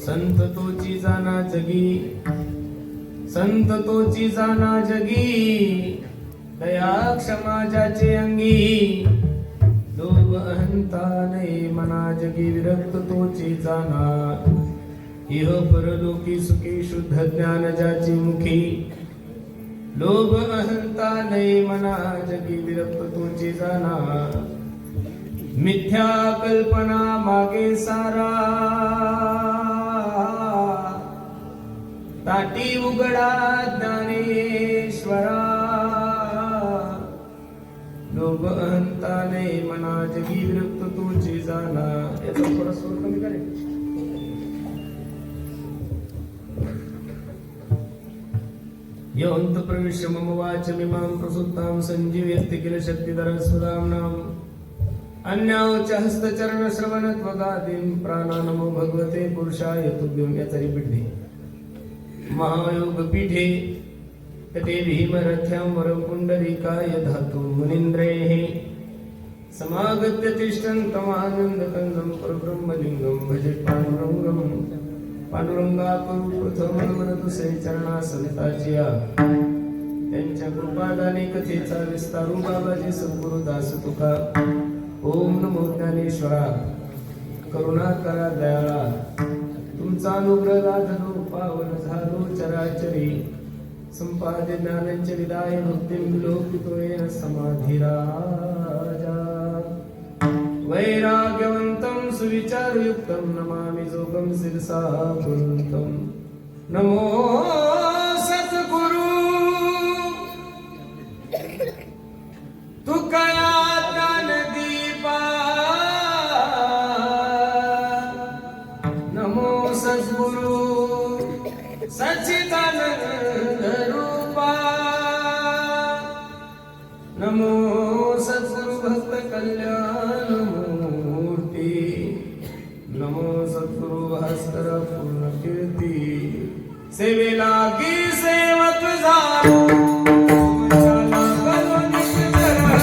संत तोची जाना जगी, संत तोची जाना जगी, दया क्षमा ज्याचे अंगी, लोभ अहंता नाही मना जगी, विरक्त तोची जाना, इह परलोकी सुखी शुद्ध ज्ञान ज्याची मुखी, लोभ अहंता नाही मना जगी, विरक्त तोची जाना, मिथ्या कल्पना मागे सारा, ताटी उघडा ज्ञानेश्वरा, लोभ अहंता नाही मना जगी, विरक्त तोची जाना. याचा थोडा स्वर कमी करेल. योऽन्त प्रविश्य मम वाचमिमां प्रसुप्तां संजीवयति किल शक्तिधर सुधाम्नाम् अन्यावच हस्तचरण श्रवणत्वगादीं प्राणानमो भगवते पुरुषाय तुभ्यं. याचा रिपीट दे. महायोगपीठे तटे भीमरथ्यां वरं पुण्डरीकाय धातु मुनीन्द्रैः समागत्य तिष्ठन्तमानन्दकन्दं परब्रह्मलिङ्गं भजे पाण्डुरङ्गं. पांडुरंगाकरू प्रथमवरतु से चरणासनिताचिया, त्यांच्या कृपादाने कथेचा विस्तारू बाबाजी सद्गुरु दास तुका. ओम नमो ज्ञानेश्वरा, करुणा करा दयाळा, तुमचा अनुग्रह लाधलो पावन झालो चराचरी, संपाद्य ज्ञानञ्च विदाय भक्तिं विलोकितो येन समाधिराजा वैराग्यवन्तं सुविचारयुक्तं नमामि जोगं शिरसा कुरुन्तं नमो सद्गुरु तुकया ज्ञानदीपा नमो सद्गुरु सच्चिदानंद रूपा नमो सद्गुरु भक्त कल्याण मूर्ती नमो सद्गुरु भास्कर पूर्ण कीर्ती सेवेला की सेवक झालो तुमच्या लागलो नित्यधर्मा.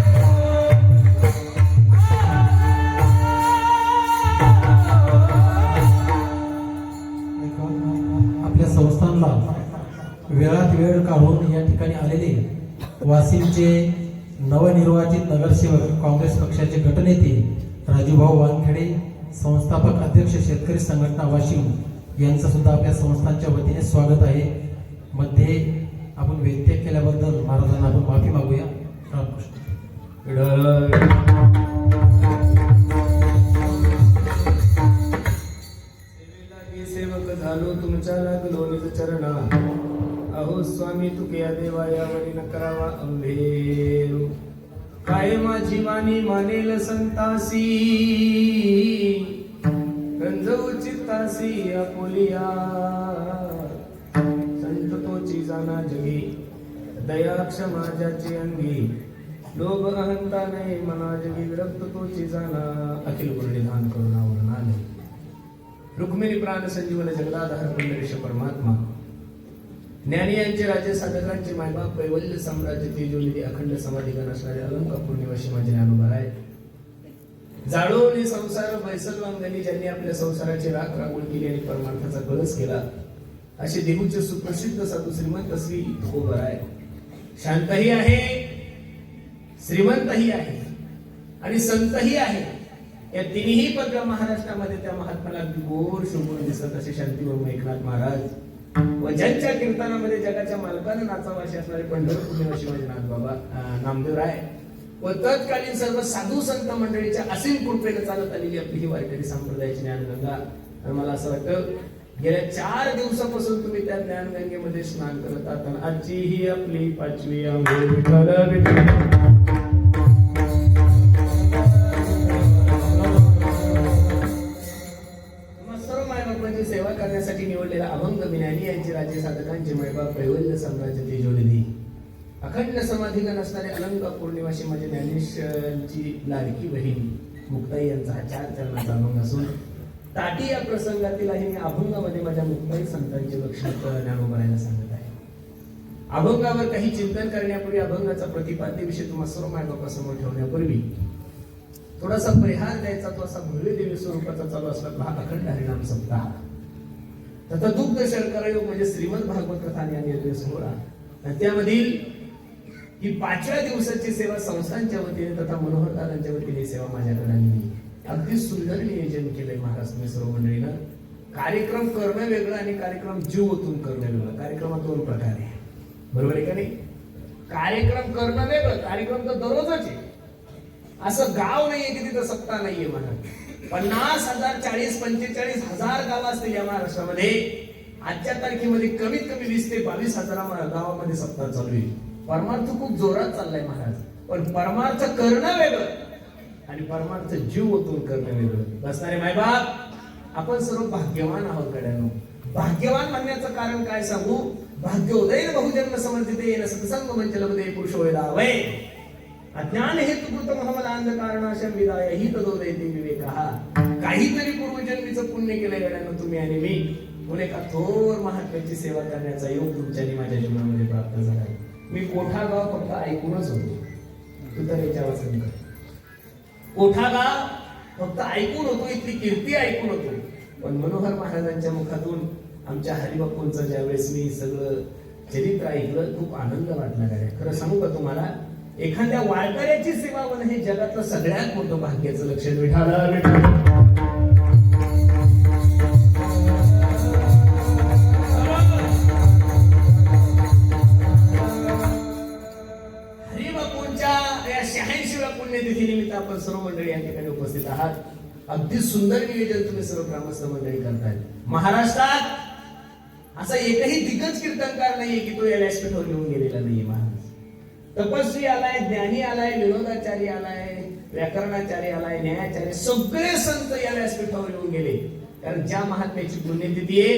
अहो स्वामी तुकया देवा, आपल्या संस्थानला वेळात वेळ काढून या ठिकाणी आलेले वाशिमचे नवनिर्वाचित नगरसेवक काँग्रेस पक्षाचे गटनेते राजूभाऊ वानखेडे, संस्थापक अध्यक्ष शेतकरी संघटना वाशिम यांचं सुद्धा आपल्या संस्थांच्या वतीने स्वागत आहे. मध्ये आपण व्यत्यय केल्याबद्दल महाराजांना आपण माफी मागूया. रामकृष्ण. सेवक झालो तुमच्या लागलो निज चरणा. अहो स्वामी तुकया देवा यावरी न करावा अंभेरू. काय माझी वाणी मानेल संतासी गंजवू चित्तासी आपुलिया. संत तोची जाना जगी दया क्षमा ज्याची अंगी. लोभ अहंता नाही मना जगी विरक्त तोची जाना. अखिल गुणनिधान करुणावरून आले रुक्मिणी प्राण संजीवन जगदाधार पंढरीश परमात्मा. ज्ञानी यांचे राजे साधकांचे मायबाप कैवल्य साम्राज्य तेजोनिधी अखंड समाधिगण असणारे अलंकापूर निवासी माझे ज्ञानोबा आहेत. जाळोनी संसार बैसलवांगणी ज्यांनी आपल्या संसाराची राख रांगोळ केली आणि परमार्थाचा कळस केला असे देहूचे सुप्रसिद्ध साधू श्रीमंत श्री तुकोबर आहे. शांतही आहे, श्रीमंतही आहे आणि संतही आहे. या तिन्ही पद महाराष्ट्रामध्ये त्या महात्माला अगदी गोड शोभून दिसत असे शांतीबाबू एकनाथ महाराज व ज्यांच्या कीर्तनामध्ये जगाच्या मालकानं नाचावाशी असणारे पंढरपूर शिवाजी बाबा नामदेव राय व तत्कालीन सर्व साधू संत मंडळीच्या असीम कृपेने चालत आलेली आपली ही वारकरी संप्रदायाची ज्ञानगंगा. तर मला असं वाटतं गेल्या 4 दिवसापासून तुम्ही त्या ज्ञानगंगेमध्ये स्नान करत आहात आणि आजची ही आपली 5वी आंघोळ. विठ्ठल विठ्ठल. सेवा करण्यासाठी निवडलेला अभंग विज्ञानी यांचे राजे साधकांचे मैबाप कैवल्य साम्राज्य तेजोनिधी अखंड समाधिगण असणारे अलंकापूर निवासी माझे ज्ञानेश्वरांची लाडकी बहीण मुक्ताई यांचा हा 4 चरणाचा अभंग असून ताटी या प्रसंगातील आहे. मी अभंगामध्ये माझ्या मुक्ताई संतांचे लक्षण ज्ञानोबरायला सांगत आहे. अभंगावर काही चिंतन करण्यापूर्वी अभंगाचा प्रतिपाद्य विषय तुम्हा सर्व मायबापासमोर ठेवण्यापूर्वी थोडासा परिहार द्यायचा. तो असा भव्य देवी स्वरूपाचा चालू असला हा अखंड हरिनाम सप्ताह तथा दुग्ध शर्करा योग म्हणजे श्रीमद भागवत कथा आणि निर्णय सोहळा. त्यामधील ही 5व्या दिवसाची सेवा संस्थांच्या वतीने तथा मनोहर दादांच्या वतीने सेवा माझ्याकडे आली. अगदी सुंदर नियोजन केलंय महाराज सर्व मंडळीनं. कार्यक्रम करणं वेगळं आणि कार्यक्रम जीव ओतून करणं वेगळं. कार्यक्रमात दोन प्रकार आहे, बरोबर आहे का नाही? कार्यक्रम करणं वेगळं, कार्यक्रम तर दररोजच आहे. असं गाव नाहीये की तिथं सत्ता नाहीये म्हणा. 50,000 40-45,000 गाव असतील या महाराष्ट्रामध्ये. आजच्या तारखेमध्ये कमीत कमी 20 ते 22,000 गावामध्ये सत्ता चालू आहे. परमार्थ खूप जोरात चाललाय महाराज. पण परमार्थ करणं वेगळं आणि परमार्थ जीव ओतून करणं वेगळं. बसणारे मायबाप, आपण सर्व भाग्यवान आहोत गड्यांनो. भाग्यवान म्हणण्याचं कारण काय सांगू? भाग्योदय बहुजन्म समर्थिते सत्संग मंचलमध्ये पुरुषोदय अज्ञान हेतुकृत मोहम्मद अंधकारणाशम विदाय ही तदोदयते विवेकहा. काहीतरी पूर्वजन्मीचं पुण्य केलंय गड्यांनो तुम्ही आणि मी, म्हणून एका थोर महात्म्याची सेवा करण्याचा योग तुमच्या आणि माझ्या जीवनामध्ये प्राप्त झाला. मी कोठागाव फक्त ऐकूनच होतो, तू तर याच्या वाचन कर. कोठागाव फक्त ऐकून होतो, इथली कीर्ती ऐकून होतो. पण मनोहर महाराजांच्या मुखातून आमच्या हरिबापूंचं ज्यावेळेस मी सगळं चरित्र ऐकलं, खूप आनंद वाटला. काय खरं सांगू का तुम्हाला, एखाद्या वारकऱ्याची सेवा होणं हे जगातलं सगळ्यात मोठं भाग्याचं लक्षण. हरिबापूंच्या या 86व्या पुण्यतिथी निमित्त आपण सर्व मंडळी या ठिकाणी उपस्थित आहात. अगदी सुंदर नियोजन तुम्ही सर्व ग्रामस्थ मंडळी करताय. महाराष्ट्रात असा एकही दिग्गज कीर्तनकार नाहीये की तो या व्यासपीठावर घेऊन गेलेला नाहीये. महाराज तपस्वी आलाय, ज्ञानी आलाय, विनोदाचारी आलाय, व्याकरणाचार्य आलाय, न्यायाचार्य, सगळे संत या व्यासपीठावर येऊन गेले. कारण ज्या महात्म्याची पुण्यतिथी आहे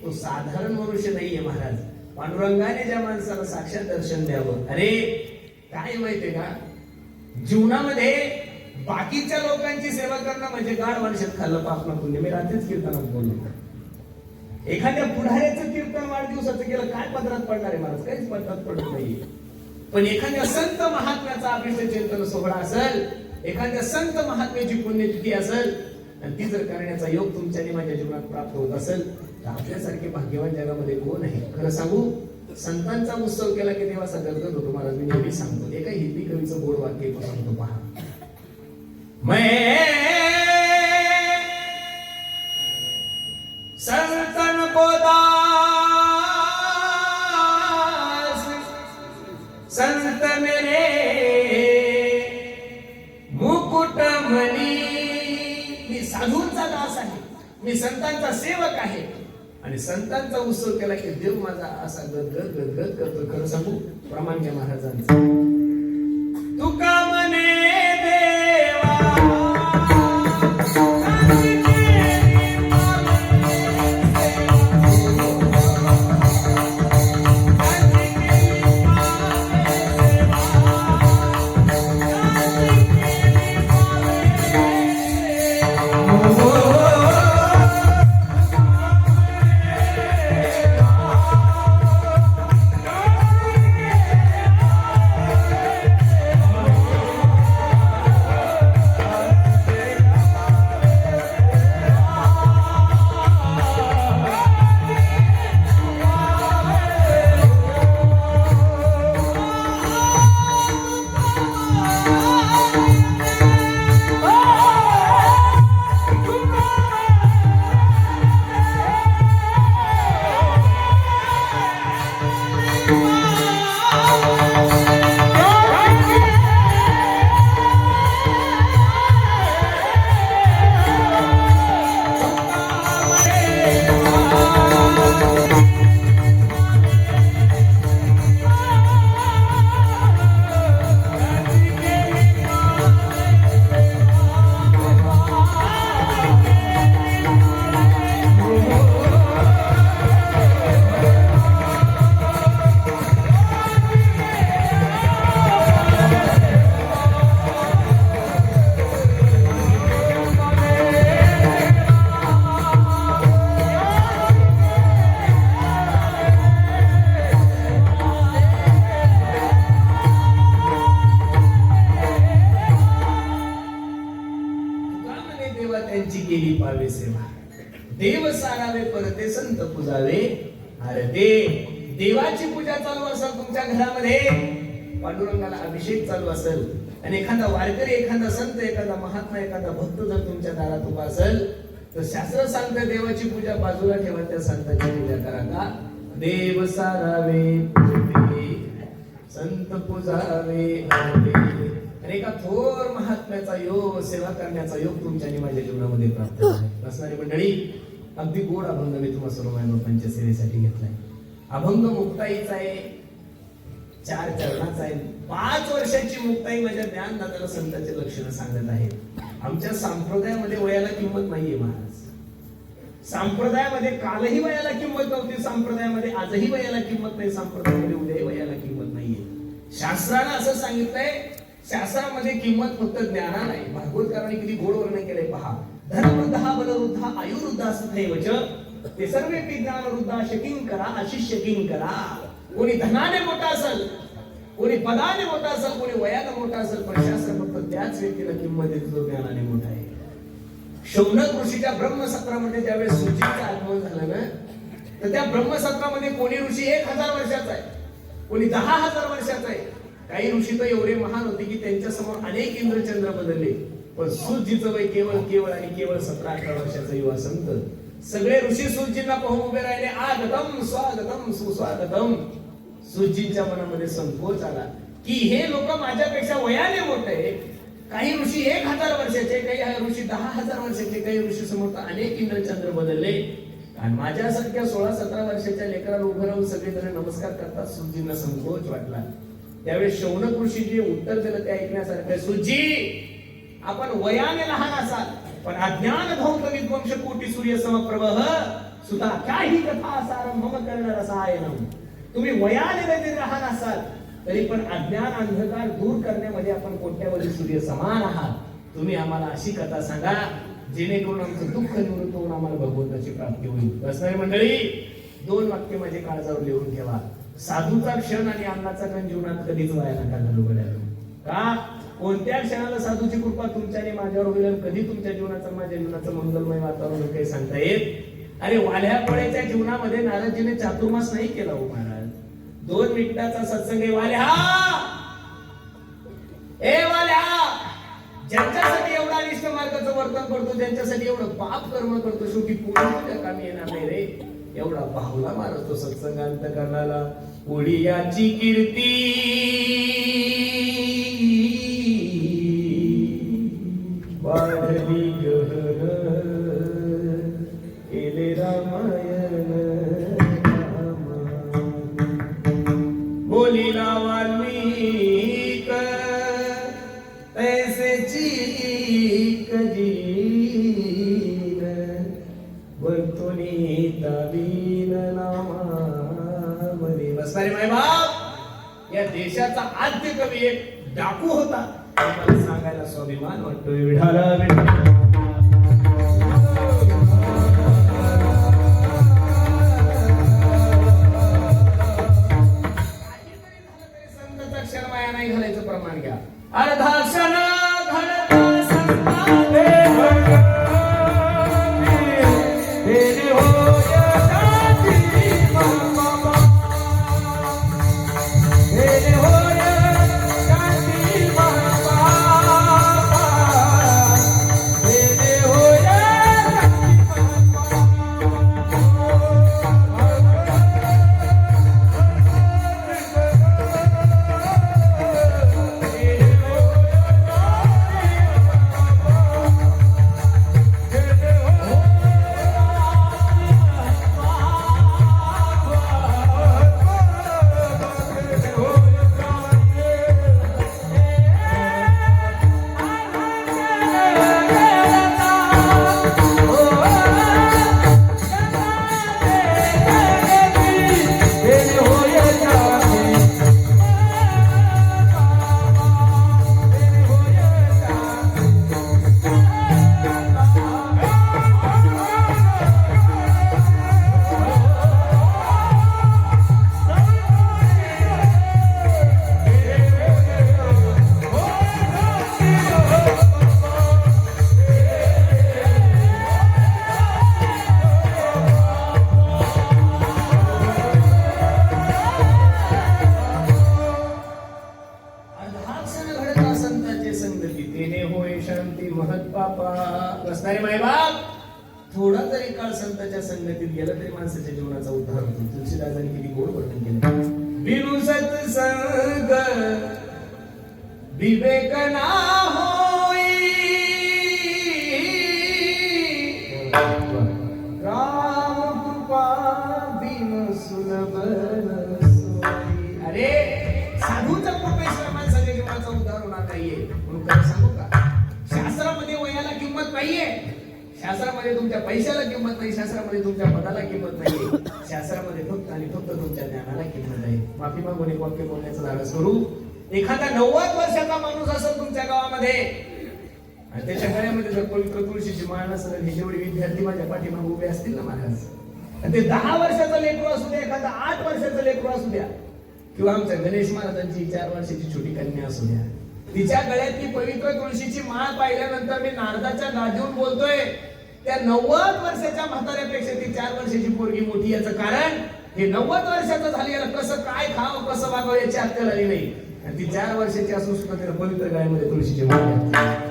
तो साधारण मनुष्य नाहीये महाराज. पांडुरंगाने ज्या माणसाला साक्षात दर्शन द्यावं, अरे काय माहितीये का, जीवनामध्ये बाकीच्या लोकांची सेवा करणं म्हणजे गाढ वर्षात खाल्लं पापना पुण्य. मी रात्रीच कीर्तनात बोललो, एखाद्या पुढाऱ्याचं कीर्तन वाढदिवसाचं केलं काय पदरात पडणार आहे महाराज? काहीच पदरात पडत नाहीये. पण एखाद्या संत महात्म्याचा अभिषेक चिंतन सोहळा असेल, एखाद्या संत महात्म्याची पुण्यतिथी असेल आणि ती जर करण्याचा योग तुमच्या आणि माझ्या जीवनात प्राप्त होत असेल तर आपल्यासारखे भाग्यवान जगामध्ये कोण आहे? खरं सांगू, संतांचा उत्सव केला की देवाचा गदगद होतो महाराज. मी नेहमी सांगतो, एका हिंदी कवीचं गोड वाक्य सांगतो पहा. मैं संतन को दास, संत मेरे मुकुट मनी. मी साधूंचा दास आहे, मी संतांचा सेवक आहे आणि संतांचा उत्सव केला की देव माझा असा गदगद गदगद करतो. खरं सांगू, प्रमाण घ्या महाराजांचं. तुका मने देव सारावे परते संत पूजावे. अरे देवाची पूजा चालू असेल तुमच्या घरामध्ये, पांडुरंगाला अभिषेक चालू असेल आणि एखादा वारकरी, एखादा संत, एखादा महात्मा, एखादा भक्त जर तुमच्या दारात उभा असेल तर शास्त्र सांगतं देवाची पूजा बाजूला ठेवा, त्या संतांची पूजा करा. का देव सारावे पूजिते, संत पूजावे आवडे. आणि एका थोर महात्म्याचा योग, सेवा करण्याचा योग तुमच्या आणि माझ्या जीवनामध्ये प्राप्त झाला. बसणारी मंडळी, अगदी गोड अभंग मी तुम्हा सर्व मायबापांच्या सेवेसाठी घेतलाय. अभंग मुक्ताईचा आहे, 4 चरणाचा आहे. 5 वर्षाची मुक्ताई माझ्या ज्ञानदात्याला संतांचे लक्षणं सांगत आहेत. आमच्या संप्रदायामध्ये वयाला किंमत नाहीये महाराज. संप्रदायामध्ये कालही वयाला किंमत नव्हती, संप्रदायामध्ये आजही वयाला किंमत नाही, संप्रदायामध्ये उद्याही वयाला किंमत नाहीये. शास्त्रानं असं सांगितलंय, शास्त्रामध्ये किंमत फक्त ज्ञानाला आहे. भागवतकारांनी किती गोड वर्णन केलंय पहा. धनवृद्धा बलवृद्धा आयुर्वृद्धा असथैवच ते सर्वेपि ज्ञानवृद्धा शकिं करा अशिष्य किं करा. कोणी धनाने मोठा असेल, कोणी पदाने मोठा असेल, कोणी वयाने मोठा असेल, पण शास्त्र फक्त त्याच व्यक्तीला किंमत देतो जो ज्ञानाने मोठा आहे. शौनक ऋषीच्या ब्रह्मसत्रामध्ये ज्यावेळेस सूचीचं आगमन झालं ना, तर त्या ब्रह्मसत्रामध्ये कोणी ऋषी 1000 वर्षाचा आहे, कोणी 10,000 वर्षाचा आहे. काही ऋषी तर एवढे महान होते की त्यांच्या समोर अनेक इंद्रचंद्र बदलले, पण सूतजीचं वय केवळ आणि केवळ 17-18 वर्षाचा युवा संत. सगळे ऋषी सूतजींना पाहून उभे राहिले. आगतम स्वागतम सुस्वागतम. सूतजींच्या मनामध्ये संकोच आला की हे लोक माझ्यापेक्षा वयाने मोठे आहे. काही ऋषी 1000 वर्षाचे, काही ऋषी 10,000 वर्षाचे, काही ऋषी समोर अनेक इंद्रचंद्र बदलले, आणि माझ्यासारख्या 16-17 वर्षाच्या लेकराला उभं राहून सगळेजण नमस्कार करतात. सूतजींना संकोच वाटला. त्यावेळेस शौनक ऋषीजी उत्तर दिलं ते ऐकण्यासारखं. सूतजी, आपण वयाने लहान असाल, पण अज्ञान धौत विध्वंस कोटी सूर्य समप्रभह सुद्धा काही कथा सार मम करणार रसायनम. तुम्ही वयाने जरी लहान असाल तरी पण अज्ञान अंधकार दूर करण्यामध्ये आपण कोट्यावधी सूर्य समान आहात. तुम्ही आम्हाला अशी कथा सांगा जेणेकरून आमचं दुःख निवृत्त होऊन आम्हाला भगवंताची प्राप्ती होईल. बसणारी मंडळी, 2 वाक्य माझे काळजावर लिहून ठेवा. साधूचा क्षण आणि अन्नाचा क्षण जीवनात कधीच वाया नका घालू. का? कोणत्या क्षणाला साधूची कृपा तुमच्या आणि माझ्यावर होईल आणि कधी तुमच्या जीवनाचं माझ्या जीवनाचं मंगलमय वातावरण काही सांगता येत. अरे वाल्या पळ्याच्या जीवनामध्ये नारदजीने चातुर्मास नाही केला हो महाराज. 2 मिनिटाचा सत्संग आहे. वाल्या, ए वाल्या, ज्यांच्यासाठी एवढा अनिष्ट मार्गाचं वर्तन करतो, ज्यांच्यासाठी एवढं पाप कर्म करतो, शेवटी पुढे कामी येणार नाही रे. एवढा बाहुला मारतो सत्संगांत करणारा. पुढी याची कीर्ती वाढली गहन, केले रामायण बोलिला वाल्मिक तैसेची कजीन वर्तुनी ताबीन नामामध्ये. बसणारे मायबाप, या देशाचा आद्य कवी एक डाकू होता. मला सांगायला स्वाभिमान वाटतोय. विढाला संतांचा क्षण वाया नाही घालायचं प्रमाण घ्या. अर्धा क्षण घडता संतांचे थोडा जरी काळ संतांच्या संगतीत गेला तरी माणसाच्या जीवनाचा उद्धार होतो. तुलसीदासांनी किती गोड वर्णन केलं. बिनु सत्संग विवेक ना होई, राम कृपा बिनु सुलभ सोई. अरे साधूच्या कृपेशिवाय माणसाच्या जीवनाचा उद्धार होणार नाहीये. म्हणून काय सांगू का, शास्त्रामध्ये वयाला किंमत नाहीये, शास्त्रामध्ये तुमच्या पैशाला किंमत नाही, शास्त्रामध्ये तुमच्या पदाला किंमत नाहीये, शास्त्रामध्ये फक्त आणि फक्त तुमच्या ज्ञानाला किंमत आहे. माफी मागून एक वाक्य बोलण्याचं धाडस करू. एखादा 90 वर्षाचा माणूस असेल तुमच्या गावामध्ये आणि त्याच्या गळ्यामध्ये जर पवित्र तुळशीची माळ नसेल, हे जेवढे विद्यार्थी माझ्या पाठीमागे उभे असतील ना महाराज, आणि ते 10 वर्षाचं लेकरू असू द्या, एखादा 8 वर्षाचं लेकरू असू द्या, किंवा आमच्या गणेश महाराजांची 4 वर्षाची छोटी कन्या असू द्या, तिच्या गळ्यातली पवित्र तुळशीची माळ पाहिल्यानंतर मी नारदाच्या गादीवर बोलतोय, त्या 90 वर्षाच्या म्हाताऱ्यापेक्षा ती 4 वर्षाची पोरगी मोठी. याचं कारण हे 90 वर्षाचं झाली, याला कसं काय खावं कसं वागावं याची अक्कल आली नाही, आणि ती 4 वर्षाची असून सुद्धा त्याला पवित्र गळ्यामध्ये तुळशीची माळ घातली.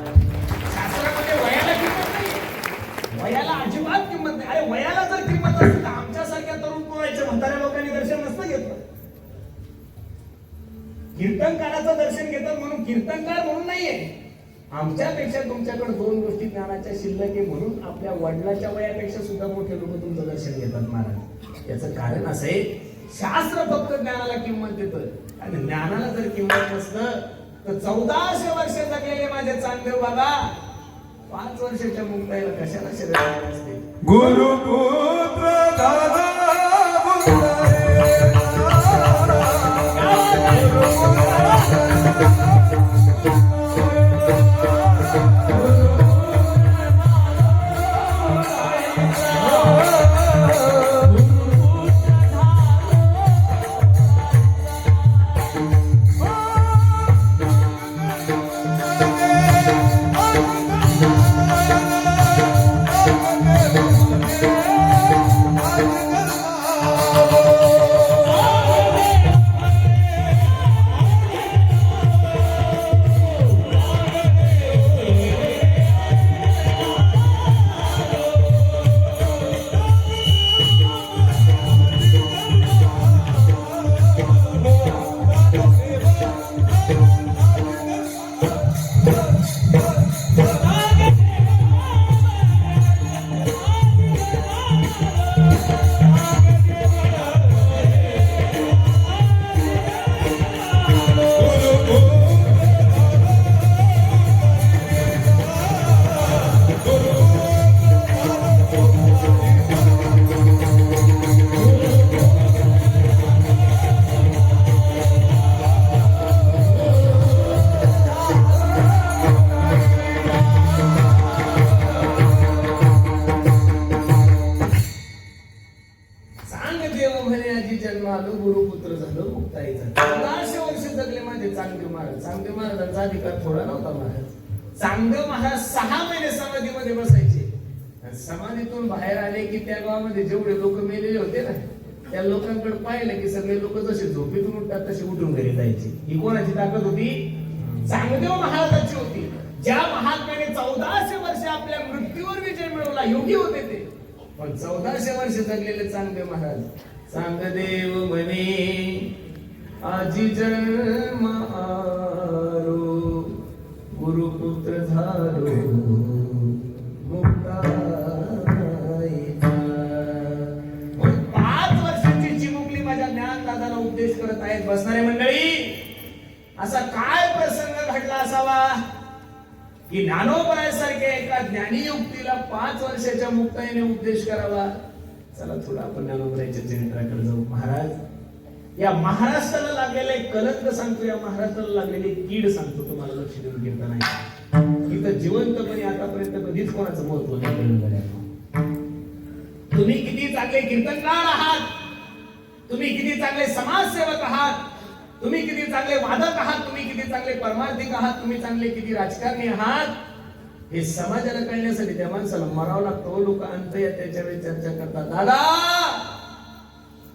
शास्त्रामध्ये वयाला किंमत नाही, वयाला अजिबात किंमत नाही. अरे वयाला जर किंमत असती तर आमच्यासारख्या तरुण पोराच्या म्हाताऱ्या लोकांनी दर्शन नसतं घेतलं. कीर्तनकाराचं दर्शन घेतात म्हणून कीर्तनकार म्हणून नाहीये, आमच्यापेक्षा तुमच्याकडे 2 गोष्टी ज्ञानाच्या शिल्लक आहे म्हणून आपल्या वडिलाच्या वयापेक्षा सुद्धा मोठे लोक तुमचं दर्शन घेतात महाराज. याचं कारण असं आहे, शास्त्र फक्त ज्ञानाला किंमत देतं आणि ज्ञानाला जर किंमत नसतं तर 1400 वर्ष जगलेले माझे चांगदेव बाबा 5 वर्षाच्या मुक्ताईला कशाला शरीर असते. गुरुपुत्र दादा जन्मालो गुरुपुत्र झालो मुक्ताई झालो. 1400 वर्ष जगले माझे चांगदेव महाराज. चांगदेव महाराजांचा अधिकार थोडा नव्हता महाराज. चांगदेव महाराज 6 महिने समाधीमध्ये बसायचे. समाधीतून बाहेर आले की त्या गावामध्ये जेवढे लोक मेलेले होते ना त्या लोकांकडे पाहिलं की सगळे लोक जसे झोपेतून उठतात तसे उठून घरी जायचे. ही कोणाची ताकद होती? चांगदेव महाराजांची होती. ज्या महात्म्याने 1400 वर्ष आपल्या मृत्यूवर विजय मिळवला योगी होते ते. पण 1400 वर्ष जगलेले चांगदेव महाराज. चांगदेव म्हणे आजी जन्म आरो गुरुपुत्र झालो मुक्ताईचा. 5 वर्षाची चिमुकली माझ्या ज्ञानदादाला उपदेश करत आहेत. बसणारे मंडळी, असा काय प्रसंग घडला असावा की ज्ञानोबरासारख्या एका ज्ञानी युक्तीला 5 वर्षाच्या मुक्ताईने उपदेश करावा. चला थोडं आपण ज्ञानोबराच्या चरित्राकडे जाऊ. महाराज, या महाराष्ट्राला लागलेले कलंक सांगतो, या महाराष्ट्राला लागलेली कीड सांगतो. तुम्हाला लक्ष देऊन घेता नाही. इथं जिवंतपणे आतापर्यंत कधीच कोणाचं महत्व नाही कळलं. तुम्ही किती चांगले कीर्तनकार आहात, तुम्ही किती चांगले समाजसेवक आहात, तुम्ही किती चांगले वादक आहात, तुम्ही किती चांगले परमार्थिक आहात, तुम्ही चांगले किती राजकारणी आहात, हे समाजाला कळण्यासाठी त्या माणसाला मरावं लागतं. लोक अंत या त्याच्या वेळी चर्चा करतात. दादा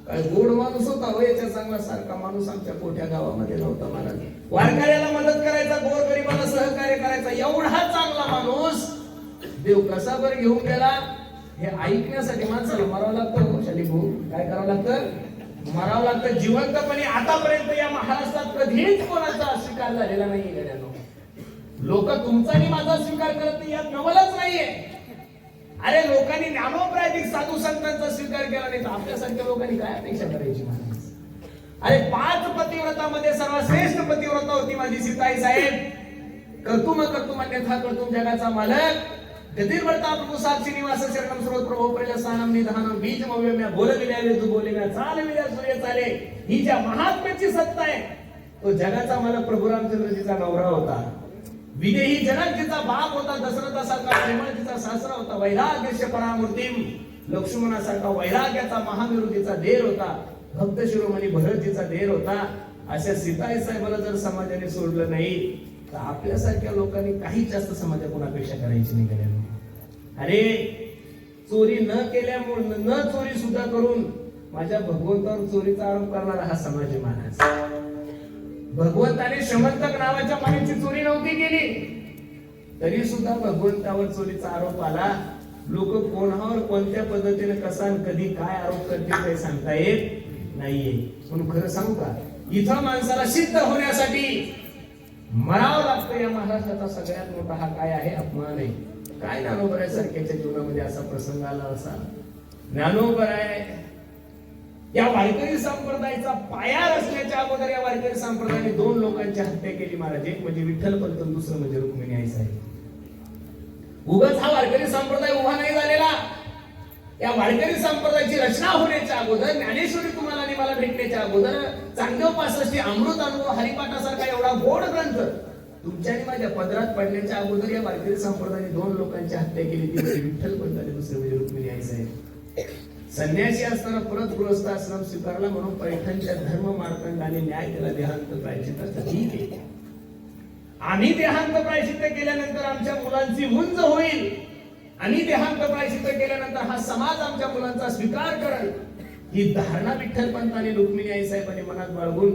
काय गोड माणूस होता हो, याच्या चांगला सारखा माणूस आमच्या कोठ्या गावामध्ये नव्हता. महाराज वारकऱ्याला मदत करायचा, गोरगरिबाला सहकार्य करायचा, एवढा चांगला माणूस देव कसा बरं घेऊन गेला हे ऐकण्यासाठी माणसाला मरावं लागतं हो शाली भाऊ. काय करावं लागतं? मरावं लागतं. जिवंतपणे आतापर्यंत या महाराष्ट्रात कधीच कोणाचा स्वीकार झालेला नाहीये गड्यानो. लोक तुमचा आणि माझा स्वीकार करत नाही यात नवलच नाहीये. अरे लोकांनी ज्ञानोपराधिक साधू संतांचा स्वीकार केला नाही तर आपल्यासारख्या लोकांनी काय अपेक्षा करायची महाराज? अरे 5 पतिव्रतामध्ये सर्वश्रेष्ठ पतिव्रता होती माझी सीताई साहेब. कर्तुम कर्तुम अन्यथा कर्तुम जगाचा मालक गतिर्भरता प्रभू साक्षी निवास शरणम सर्व प्रभो पहिल्या स्थानम निधानम बीज मव्यम्या बोलविल्या तू बोलविल्या चालविल्या सूर्य चाले. ही ज्या महात्म्याची सत्ता आहे तो जगाचा मालक प्रभू रामचंद्रजीचा नवरा होता. विदेही जनकजीचा बाप होता. दशरथासारखा प्रेमळजीचा सासरा होता. वैराग्यस्य परामूर्तीम लक्ष्मणासारखा वैराग्याचा महाविरोधीचा देर होता. भक्त शिरोमणी भरतजीचा देर होता. अशा सीताई साहेबाला जर समाजाने सोडलं नाही तर आपल्यासारख्या लोकांनी काही जास्त समाजाकडून अपेक्षा करायची नाही करायला. अरे चोरी न केल्यामुळे न चोरी सुद्धा करून माझ्या भगवंतावर चोरीचा आरोप करणारा हा समाज आहे महाराज. भगवंताने शमंतक नावाच्या माणसाची चोरी नव्हती केली तरी सुद्धा भगवंतावर चोरीचा आरोप आला. लोक कोणावर कोणत्या पद्धतीने कसा आणि कधी काय आरोप करतील ते सांगता येत नाहीये. म्हणून खरं सांगू का इथं माणसाला सिद्ध होण्यासाठी मरावं लागतं. या महाराष्ट्राचा सगळ्यात मोठा हा काय आहे? अपमान आहे. काय ज्ञानोबराय सारख्याच्या जीवनामध्ये असा प्रसंग आला असा? ज्ञानोबराय या वारकरी संप्रदायाचा पाया रचण्याच्या अगोदर या वारकरी संप्रदायाने 2 लोकांची हत्या केली महाराज. एक म्हणजे विठ्ठल पंत, दुसरं म्हणजे रुक्मिणी आई साहेब. उगाच हा वारकरी संप्रदाय उभा नाही झालेला. या वारकरी संप्रदायाची रचना होण्याच्या अगोदर, ज्ञानेश्वरी तुम्हाला आणि मला भेटण्याच्या अगोदर, चांगदेव 65 अमृत अनुभव हरिपाठासारखा एवढा गोड ग्रंथ तुमच्या आणि माझ्या पदरात पडण्याच्या अगोदर या वारकरी संप्रदायाने 2 लोकांची हत्या केली. ती म्हणजे विठ्ठल पंत आणि दुसरे म्हणजे रुक्मिणी आई साहेब. संन्यासी असताना परत गृहस्थ आश्रम स्वीकारला म्हणून पैठणच्या धर्म मार्तंडाने न्याय केला. देहांत प्रायश्चित्त ठीक आहे. आम्ही देहांत प्रायश्चित्त केल्यानंतर आमच्या मुलांची मुंज होईल. आम्ही देहांत प्रायश्चित्त केल्यानंतर हा समाज आमच्या मुलांचा स्वीकार करेल. ही धारणा विठ्ठल पंतांनी रुक्मिणी आई साहेबांनी मनात बाळगून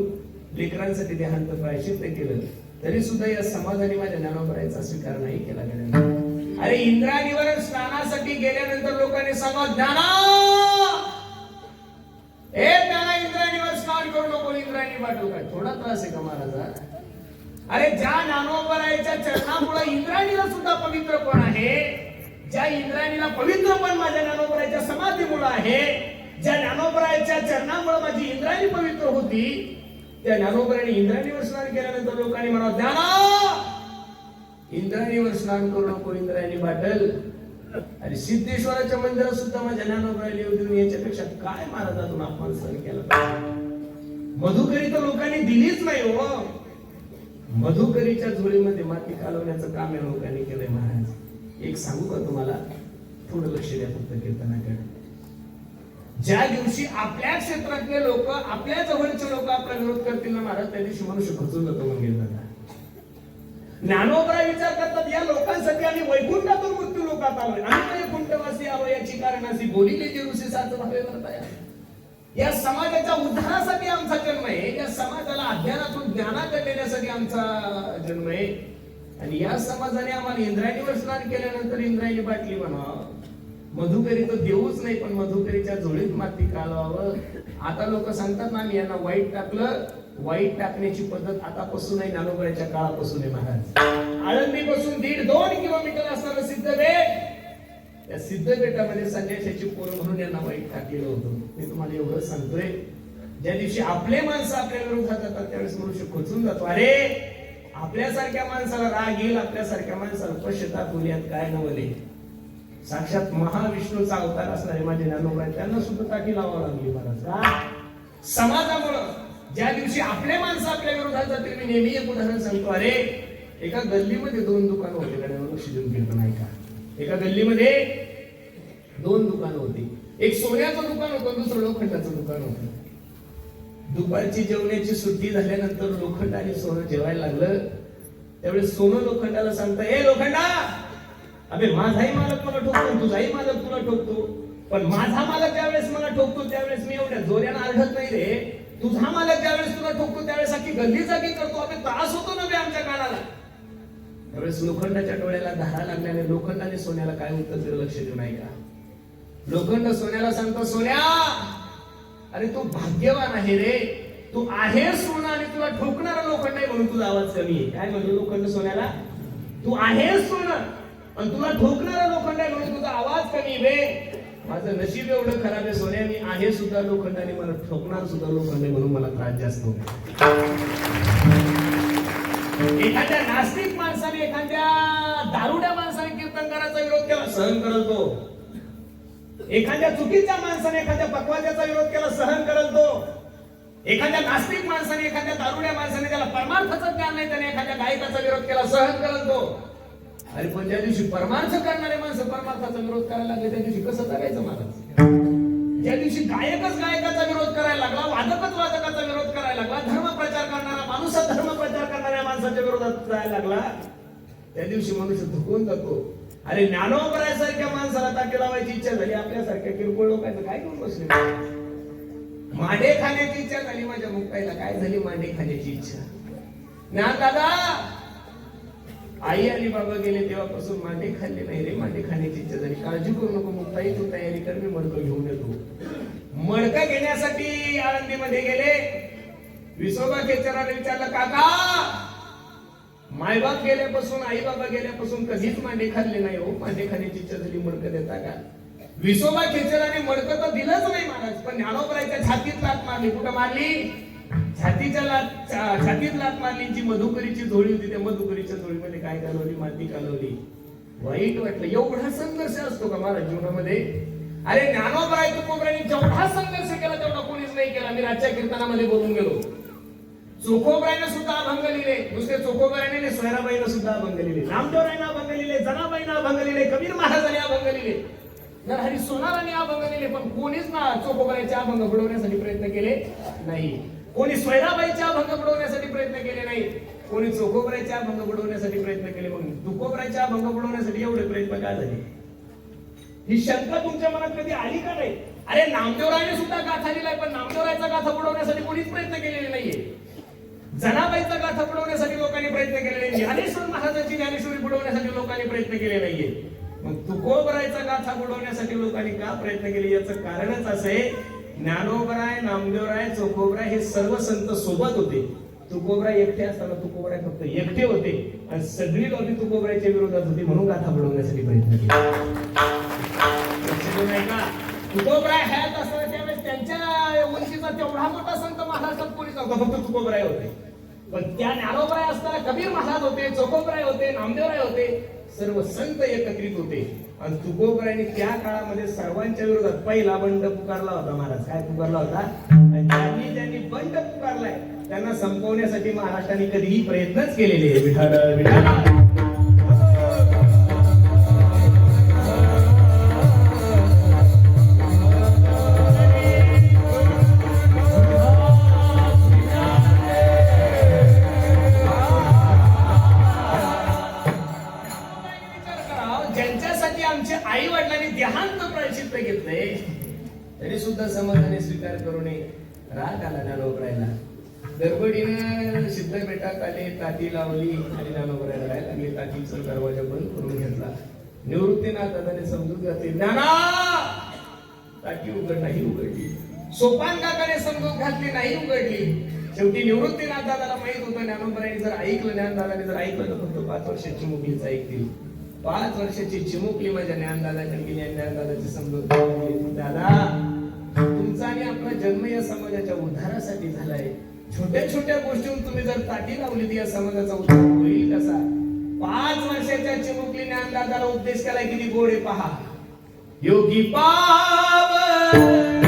लेकरांसाठी देहांत प्रायश्चित्त केलं. तरी सुद्धा या समाजाने माझ्या ज्ञानोबरायचा स्वीकार नाही केला गेला. अरे इंद्रायणीवर स्नानासाठी गेल्यानंतर लोकांनी सांगा ज्ञाना इंद्रायणीवर स्नान करू नको. इंद्रायणी वाटू काय? थोडा त्रास आहे का महाराजा? अरे ज्या ज्ञानोबरायच्या चरणामुळे इंद्रायणीला सुद्धा पवित्र पण आहे, ज्या इंद्रायणीला पवित्र पण माझ्या ज्ञानोबरायच्या समाधीमुळे आहे, ज्या ज्ञानोबरायच्या चरणामुळे माझी इंद्रायणी पवित्र होती, त्या ज्ञानोबरायने इंद्रायणीवर स्नान केल्यानंतर लोकांनी म्हणावं ज्ञाना इंद्रायणीवर स्नान करू नको, इंद्रायणी बाटल. आणि सिद्धेश्वराच्या मंदिरात सुद्धा माझ्या ज्ञानोबरायला येऊ देऊन याच्यापेक्षा काय महाराजातून अपमान सहन केला? मधुकरी तर लोकांनी दिलीच नाही हो. मधुकरीच्या झोळीमध्ये माती कालवण्याचं काम या लोकांनी केलंय महाराज. एक सांगू का तुम्हाला? थोडं लक्ष द्या फक्त कीर्तनाकडे. ज्या दिवशी आपल्या क्षेत्रातले लोक, आपल्या जवळचे लोक आपला विरोध करतील ना महाराज, त्या दिवशी मनुष्य खचून जातो. मंगेल दादा ज्ञानोबराय विचार करतात या लोकांसाठी आम्ही वैकुंठातून मृत्यू लोकात आलोय. आम्ही वैकुंठवासी आलो याची कारणाशी बोलिले जे ऋषी साच भावे म्हणताय. या समाजाच्या उद्धारासाठी आमचा जन्म आहे. या समाजाला अज्ञानातून ज्ञानाकडे नेण्यासाठी आमचा जन्म आहे. आणि या समाजाने आम्हाला इंद्रायणीवर स्नान केल्यानंतर इंद्रायणी बाटली म्हणावं. मधुकरी तर देऊच नाही पण मधुकरीच्या झोळीत माती कालवावं. आता लोक सांगतात ना आम्ही यांना वाईट टाकलं. वाईट टाकण्याची पद्धत आतापासून नाही, ज्ञानोबरायच्या काळापासून आहे महाराज. आळंदीपासून 1.5-2 किलोमीटर असणारं सिद्धबेट, त्या सिद्धबेटामध्ये संन्याशाची पोरं म्हणून यांना वाईट टाकलेलं होतं. मी तुम्हाला एवढंच सांगतोय, ज्या दिवशी आपले माणसं आपल्या विरोधात जातात त्यावेळेस मनुष्य खोचून जातो. अरे आपल्यासारख्या माणसाला राग येईल, आपल्यासारख्या माणसाला पश्चाताप होईल, यात काय नवले. साक्षात महाविष्णूचा अवतार असणारे माझे ज्ञानोबराय त्यांना सुद्धा टाकी लावावं लागली महाराज. का? समाजामुळं. ज्या दिवशी आपले माणसं आपल्या विरोधात जातील, मी नेहमी एक उदाहरण सांगतो. अरे एका गल्लीमध्ये 2 दुकानं होते. गाड्यावर लक्ष देऊन कीर्तन ऐका. एका गल्लीमध्ये 2 दुकानं होती. एक सोन्याचं दुकान होतं, दुसरं लोखंडाचं दुकान होतं. दुपारची जेवणाची सुट्टी झाल्यानंतर लोखंड आणि सोनं जेवायला लागलं. त्यावेळेस सोनं लोखंडाला सांगतं, ए लोखंडा, अबे माझाही मालक मला ठोकतो, तुझाही मालक तुला ठोकतो, पण माझा मालक ज्यावेळेस मला ठोकतो त्यावेळेस मी एवढ्या जोऱ्यानं आढळत नाही रे. तुझा मालक ज्यावेळेस तुला ठोकतो त्यावेळेस अख्खी गल्ली जागी करतो. अबे त्रास होतो ना बे आमच्या कानाला. त्यावेळेस लोखंडाच्या डोळ्याला धारा लागल्याने लोखंडाने सोन्याला काय उत्तर दिलं लक्ष देऊ नाही का? लोखंड सोन्याला सांगतो, सोन्या अरे तू भाग्यवान आहे रे, तू आहे सोनं आणि तुला ठोकणारा लोखंड आहे म्हणून तुझा आवाज कमी आहे. काय म्हणतो लोखंड सोन्याला? तू आहे सोनं आणि तुला ठोकणारा लोखंड आहे म्हणून तुझा आवाज कमी आहे. माझं नशीब एवढं खराब आहे सोन्या, मी आहे सुद्धा लोखंड आणि मला ठोकणार सुद्धा लोखंड आहे म्हणून मला त्रास जास्त होतो. एखाद्या नास्तिक माणसाने, एखाद्या दारुड्या माणसाने कीर्तनकाराचा विरोध केला, सहन करल तो. एखाद्या चुकीच्या माणसाने एखाद्या पकवाद्याचा विरोध केला, सहन करल तो. एखाद्या नास्तिक माणसाने, एखाद्या दारुड्या माणसाने, त्याला परमार्थाचं ज्ञान नाही, त्याने एखाद्या गायकाचा विरोध केला, सहन करल तो. अरे पण ज्या दिवशी परमार्थ करणारे माणसं परमार्थाचा विरोध करायला लागले, त्या दिवशी कसं जगायचं महाराज? ज्या दिवशी गायकच गायकाचा विरोध करायला लागला, वादकच वादकाचा विरोध करायला लागला, धर्म प्रचार करणारा माणूस धर्म प्रचार करणाऱ्या माणसाच्या विरोधात जायला लागला, त्या दिवशी मनुष्य धुकून जातो. अरे ज्ञानोबरायासारख्या माणसाला ताके लावायची इच्छा झाली, आपल्यासारख्या किरकोळ लोकांचं काय करून बसले? मांडे खाण्याची इच्छा झाली माझ्या मुक्ताईला. काय झाली मांडे खाण्याची इच्छा? ज्ञान दादा, आई आणि बाबा गेले तेव्हापासून मांडे खाल्ले नाही रे, मांडे खाण्याची इच्छा झाली. काळजी करू नको मुक्ताई, तू तयारी कर, मी मडकं घेऊन येतो. मडकं घेण्यासाठी आळंदीमध्ये गेले. विसोबा खेचराने विचारलं, काका मायबाप गेल्यापासून, आई बाबा गेल्यापासून कधीच मांडे खाल्ले नाही हो, मांडे खाण्याची इच्छा झाली, मडकं देता का? विसोबा खेचराने मडकं तर दिलंच नाही महाराज, पण ज्ञानोबराच्या छातीत लात मारली. कुठं मारली? छातीत लात मारली. जी मधुकरीची झोळी होती, त्या मधुकरीच्या झोळीमध्ये काय कालवली? माती कालवली. वाईट वाटलं. एवढा संघर्ष असतो का महाराज जीवनामध्ये? अरे ज्ञानोबराय तुकोबरायांनी जेवढा संघर्ष केला तेवढा कोणीच नाही केला. मी राजच्या कीर्तनामध्ये बोलून गेलो. चोखोबरायने सुद्धा अभंग लिहिले. दुसरे चोखोबरायने सोयराबाईने सुद्धा अभंग लिहिले, नामदेवरायने अभंग लिहिले, जनाबाईने अभंग लिहिले, कबीर महाराजांनी अभंग लिहिले, नरहरी सोनारांनी अभंग लिहिले. पण कोणीच ना चोखोबरायचे अभंग बुडवण्यासाठी प्रयत्न केले नाही. कोणी सोयराबाईचे अभंग बुडवण्यासाठी प्रयत्न केले नाही. कोणी चोखोबरायचे अभंग बुडवण्यासाठी प्रयत्न केले. मग तुकोबरायचे अभंग बुडवण्यासाठी एवढे प्रयत्न काय झाले? ही शंका तुमच्या मनात कधी आली का नाही? अरे नामदेवरायने सुद्धा गाथा लिहिलाय, पण नामदेवरायचा गाथा बुडवण्यासाठी कोणीच प्रयत्न केलेले नाहीये. जनाबाईचा गाथा बुडवण्यासाठी लोकांनी प्रयत्न केले नाही. ज्ञानेश्वर महाराजांची ज्ञानेश्वरी बुडवण्यासाठी लोकांनी प्रयत्न केले नाहीये. मग तुकोबरायचा गाथा बुडवण्यासाठी लोकांनी का प्रयत्न केले? याचं कारणच असं आहे, ज्ञानोबराय, नामदेवराय, चोखोबराय हे सर्व संत सोबत होते. तुकोबराय एकटे असताना तुकोबराय फक्त एकटे होते आणि सगळी लोक तुकोबरायच्या विरोधात होती, म्हणून गाथा बुडवण्यासाठी प्रयत्न केले. तुकोबराय हयात असताना त्यावेळेस त्यांच्या उंचीचा तेवढा मोठा संत महाराष्ट्रात कोणीच नव्हता, फक्त तुकोबराय होते. पण त्या ज्ञानोबराय असताना कबीर महाराज होते, चोखोबराय होते, नामदेवराय होते, सर्व संत एकत्रित होते. आणि तुकोबरायने त्या काळामध्ये सर्वांच्या विरोधात पहिला बंड पुकारला होता महाराज. काय पुकारला होता? आणि ज्यांनी बंड पुकारलाय त्यांना संपवण्यासाठी महाराष्ट्राने कधीही प्रयत्नच केलेले आहे. विठाल विठाल. आई वडिलांनी देहांत प्रायश्चित्त घेतलंय तरी सुद्धा समाजाने स्वीकार करू नये. राग आला ज्ञानोबरायला. गडबडीनं सिद्धपेठात आले, ताटी लावली आणि ज्ञानोबरायला रडायला लागली. ताटीचा दरवाजा बंद करून घेतला. निवृत्तीनाथ दादाने समजून घातली, ज्ञाना ताटी उघड नाही उघडली. सोपान काकाने समजून घातली, नाही उघडली. शेवटी निवृत्तीनाथ दादाला माहित होतं ज्ञानोबरायने जर ऐकलं, ज्ञानदादाने जर ऐकलं तर फक्त 5 वर्षाची मुलीच ऐकतील. 5 वर्षाची चिमुकली माझ्या ज्ञानदादाकडे गेली आणि ज्ञानदादाची समजून दादा तुमचा आणि आपला जन्म या समाजाच्या उद्धारासाठी झालाय. छोट्या छोट्या गोष्टीतून तुम्ही जर ताटी लावली तर या समाजाचा उद्धार होईल कसा? 5 वर्षाच्या चिमुकली ज्ञानदादाला उपदेश केलाय, किती गोड आहे पहा. योगी पावन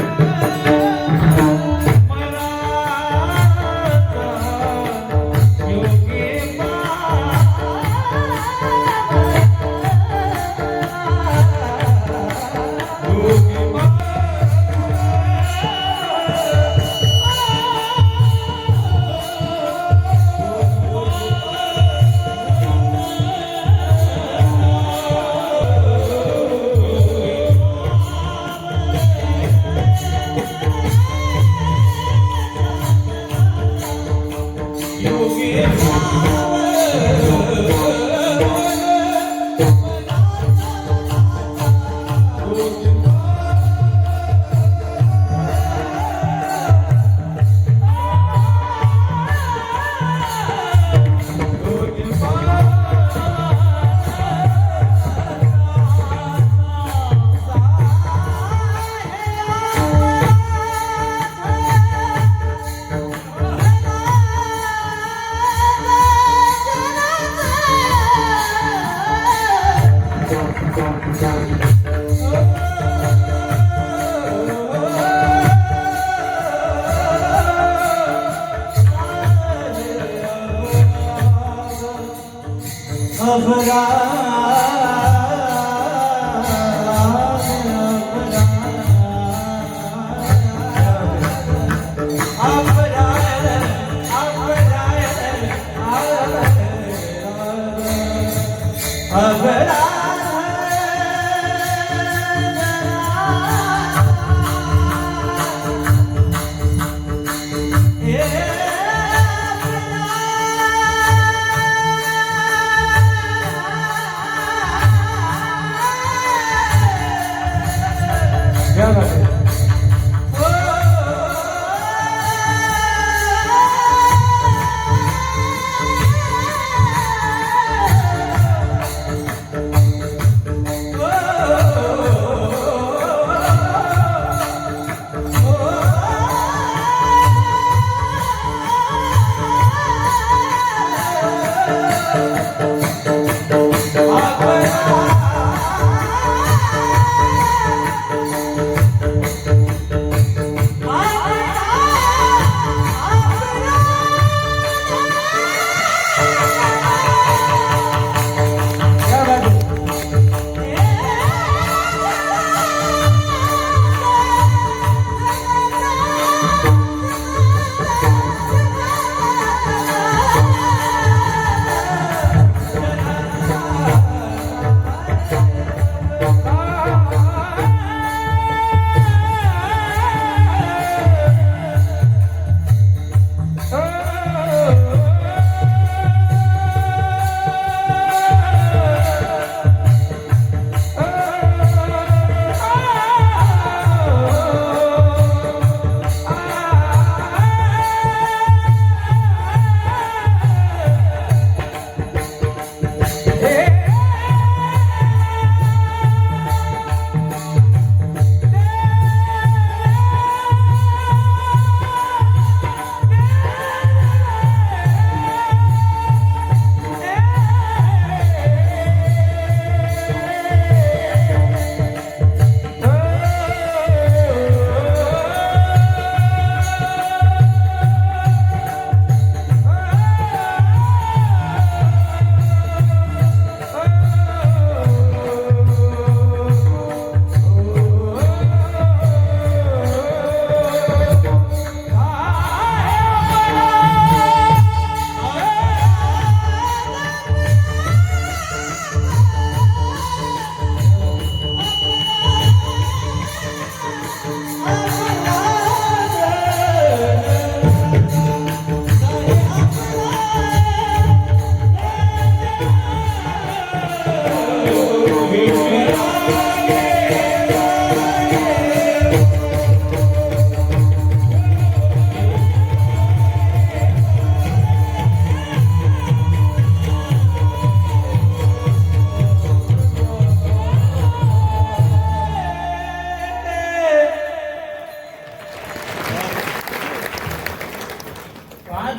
क्या बात है.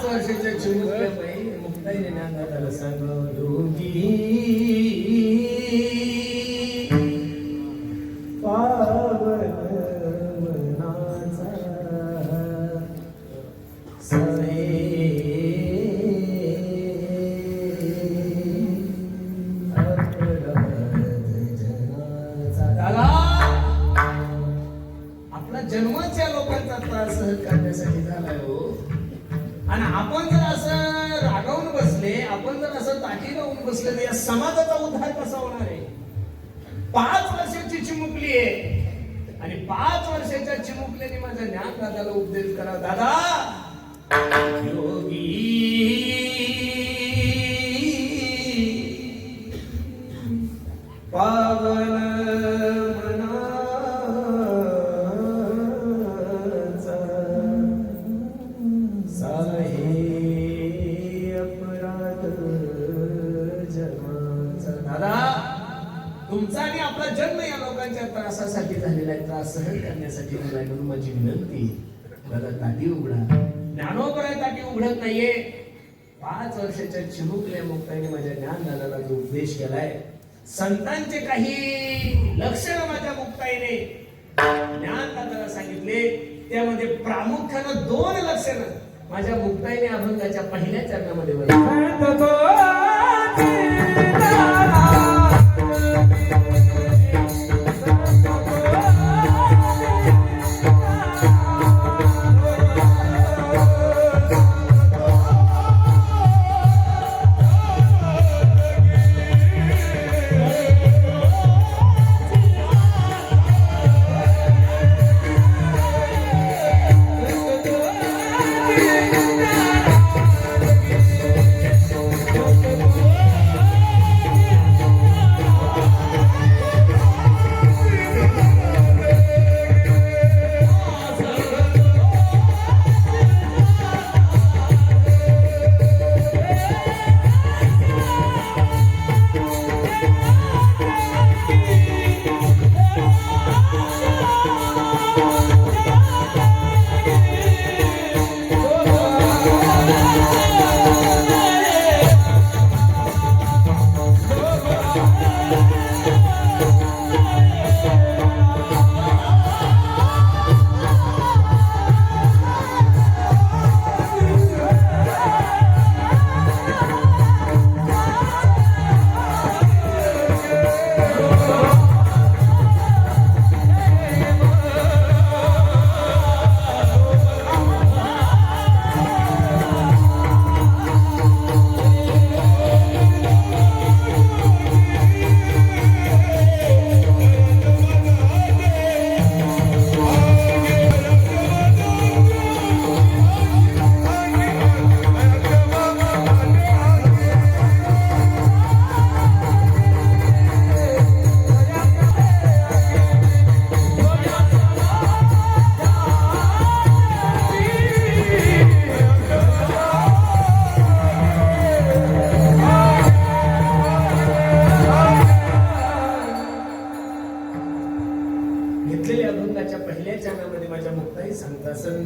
वर्षाच्या चिमुकल्या बाई मुक्ताईने नांदाला सांगलं रोगी पावन मनाचा सहे आपला जन्मच या लोकांचा त्रास सहन करण्यासाठी झालाय हो. आणि आपण जर असं रागावून बसले, आपण जर असं ताठी लावून बसले तर या समाजाचा उद्धार कसा होणार आहे? 5 वर्षाची चिमुकली आहे आणि 5 वर्षाच्या चिमुकल्याने माझ्या ज्ञान दादाला उपदेश करा. दादा योगी पावन तुमचा आणि आपला जन्म या लोकांच्या त्रासासाठी झालेला आहे. त्रास सहन करण्यासाठी झालाय म्हणून माझी विनंती, दादा ताटी उघडा. ज्ञानोबराय ताटी उघडत नाहीये. 5 वर्षाच्या चिमुकल्या मुक्ताईने माझ्या ज्ञान दादाला जो उपदेश केलाय, संतांचे काही लक्षण माझ्या मुक्ताईने ज्ञान दादाला सांगितले. त्यामध्ये प्रामुख्यानं 2 लक्षण माझ्या मुक्ताईने अभंगाच्या पहिल्या चरणामध्ये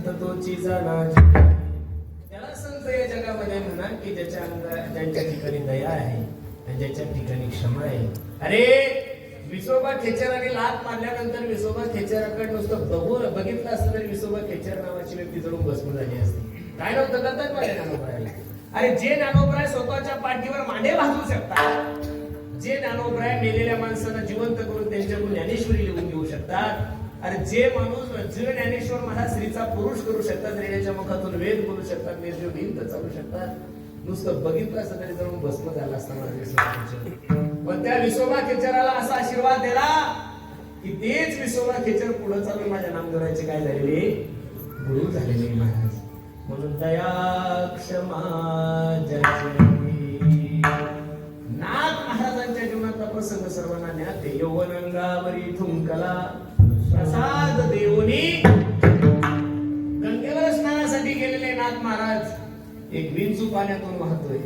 संत तोची जाणा त्याला संत या जगामध्ये म्हणा की ज्यांच्या ठिकाणी दया आहे आणि ज्याच्या ठिकाणी क्षमा आहे. अरे विसोबा खेचराने लात मारल्यानंतर विसोबा खेचराकडे नुसतं बघितलं असतं तरी विसोबा खेचर नावाची व्यक्ती जरूर भस्म झाली असती. काय नव्हतं करतात माझ्या ज्ञानोबरायला. अरे जे ज्ञानोबराय स्वतःच्या पाठीवर मांडे भाजू शकतात, जे ज्ञानोबराय मेलेल्या माणसांना जिवंत करून त्यांच्याकडून ज्ञानेश्वरी लिहून घेऊ शकतात, अरे जे माणूस जे ज्ञानेश्वर महाराज स्त्रीचा पुरुष करू शकतात, रेड्याच्या मुखातून वेद बोलू शकतात, निर्जीव भिंत चालू शकतात, नुसतं बघितलं असं तरी जरूर भस्म झाला असता माझा विसोबा खेचर. पण त्या विसोबा खेचराला असा आशीर्वाद दिला की तेच विसोबा खेचर पुढे चालून माझ्या नामदेवराचे काय झालेले गुरु झालेले महाराज. म्हणून दया क्षमा जय नाथ महाराजांच्या जीवनातला प्रसंग सर्वांना ज्ञाते. यौवनंगावरी थुंकला प्रसाद देवनी. गंगेवर स्नानासाठी गेलेले नाथ महाराज एक विंचू पाण्यातून वाहतोय.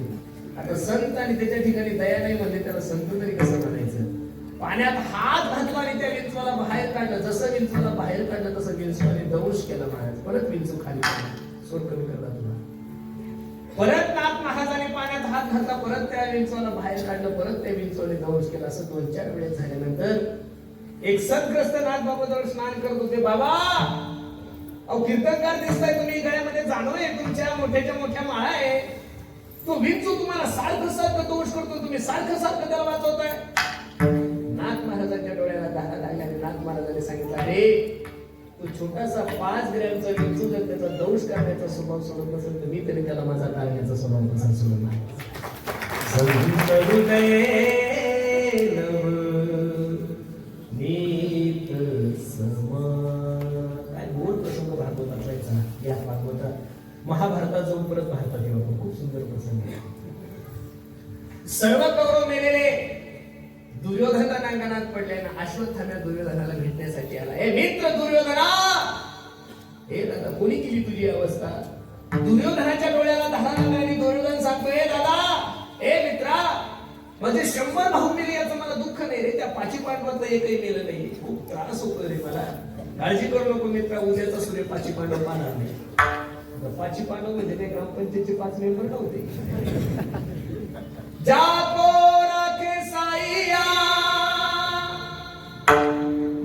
आता संत आणि त्याच्या ठिकाणी दया नाही म्हणजे त्याला संत तरी कसं म्हणायचं. पाण्यात हात घातला आणि त्या विंचवाला बाहेर काढलं. जसं विंचवाला बाहेर काढलं तसं विंचवाने दंश केला महाराज. परत विंचू खाली सोड कमी करला तुला. परत नाथ महाराजांनी पाण्यात हात घातला, परत त्या विंचवाला बाहेर काढलं, परत त्या विंचवाने दंश केला. असं 2-4 वेळेस झाल्यानंतर एक सद्ग्रस्त नाथ बाबाजवळ स्नान करत होते. बाबा अहो कीर्तनकार दिसताय तुम्ही, गळ्यामध्ये जाणवय तुमच्या मोठ्याच्या मोठ्या माळा आहे. तो विंचू तुम्हाला सारखं सारखं दोष करतो, तुम्ही सारखं सारखं त्याला वाचवताय. नाथ महाराजांच्या डोळ्याला धागा लागला आणि नाथ महाराजांनी सांगितलं अरे तो छोटासा 5 ग्रॅमचा विंचू जर त्याचा दंश करण्याचा स्वभाव सोडत नसेल तर मी तरी त्याला माझा टाळण्याचा स्वभाव कसा सोडणार. काय गोड प्रसंग भागवतात जायचा या भागवतात महाभारतात जाऊन परत भारतात येऊ. खूप सुंदर प्रसंग आहे. सर्व कौरव मेलेले दुर्योधन रणांगणात पडले ना अश्वत्थाम्या दुर्योधनाला भेटण्यासाठी आला. हे मित्र दुर्योधना, हे दादा कोणी केली तुझी अवस्था. दुर्योधनाच्या डोळ्याला धारा लागला आणि दुर्योधन सांगतोय हे दादा, हे मित्रा, म्हणजे 100 भाऊ मेले याचं मला दुःख नाही रे. त्या 5 पांडवातलं एकही मेलं नाही. खूप त्रास होतो रे मला. काळजी करू नको मित्रा, उद्याचा सूर्य 5 पांडव पाहणार नाही. 5 पांडव म्हणजे ते ग्रामपंचायतचे 5 मेंबर नव्हते. जाको राखे साईया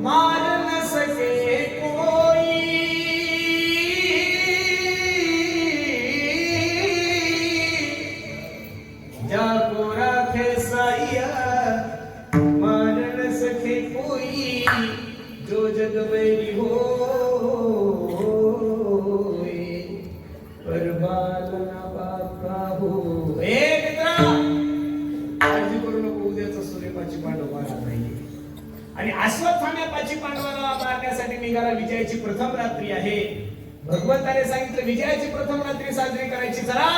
मार न सके कोई, जाको राखे साईया मार न सके कोई, जो जग में हो पर बाल न बाका हो. काळजी करू नको, उद्याचा सूर्य 5 पांडव मारणार नाही. आणि अश्वत्थाम्या 5 पांडवाला मारण्यासाठी निघाला. विजयाची प्रथम रात्री आहे. भगवंताने सांगितलं विजयाची प्रथम रात्री साजरी करायची. चला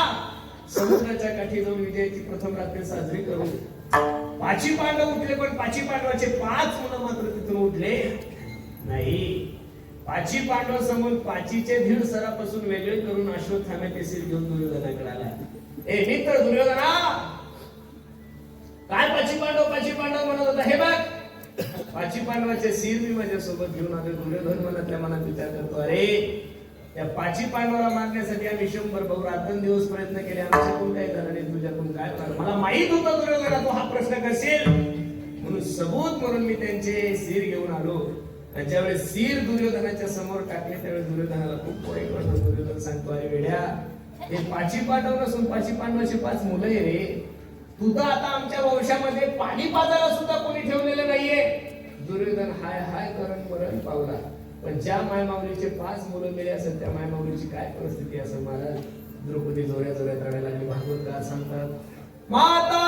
समुद्राच्या काठी जाऊन विजयाची प्रथम रात्री साजरी करू. 5 पांडव उठले पण 5 पांडवाचे 5 मुलं मात्र तिथून उठले नाही. 5 पांडव समोर 5चे धीड सरापासून वेगळे करून अश्वत्थाम्या ते सिर घेऊन दुर्योधनाकडे आला. ए मित्र दुर्योधना, काय 5 पांडव म्हणत होता. हे बघ 5 पांडवाचे सिर मी माझ्या सोबत घेऊन आलो. दुर्योधन मनातल्या मनात विचार करतो अरे त्या 5 पांडवाला मारण्यासाठी आम्ही 100 भाऊ रात्रंदिवस प्रयत्न केले, आमच्याकडून काय झालं नाही, तुझ्याकडून काय झालं. मला माहित होतं दुर्योधना तू हा प्रश्न करशील, म्हणून सबूत म्हणून मी त्यांचे सिर घेऊन आलो. ज्यावेळेस सिर दुर्योधनाच्या समोर टाकले त्यावेळेस दुर्योधनाला खूप वाईट वाटलं. दुर्योधन सांगतो अरे वेड्या, हे 5 पांडव नसून 5 पांडवाचे 5 मुलं आहे रे. तुझं आता आमच्या वंशामध्ये पाणी पाजायला सुद्धा कोणी ठेवलेलं नाहीये. दुर्योधन हाय हाय करून मरण पावला. पण ज्या मायमाऊलीचे 5 मुलं मेले असेल त्या मायमाऊलीची काय परिस्थिती असेल. महाराज द्रौपदी जोऱ्या जोऱ्यात रडायला लागली. भागवतकार सांगतात माता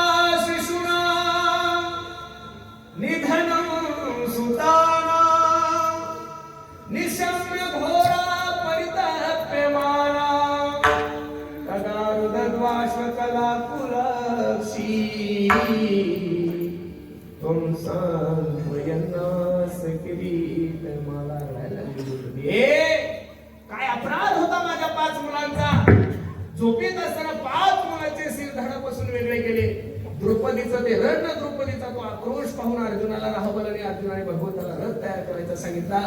शिशुना निधन सुताना निशम्य घोरा परिताप्यमाना कदारुदद्वाश्वकला कुलक्षी तुम सांत्वयन्नास किरीट. मला रडायला लागली. काय अपराध होता माझ्या 5 मुलांचा. झोपेत असताना 5 मुलांचे सिर धडापासून वेगळे केले. द्रौपदीचं ते द्रौपदीचा तो आक्रोश पाहून अर्जुनाला राहबल आणि अर्जुनाने भगवंताला रथ तयार करायचा सांगितला.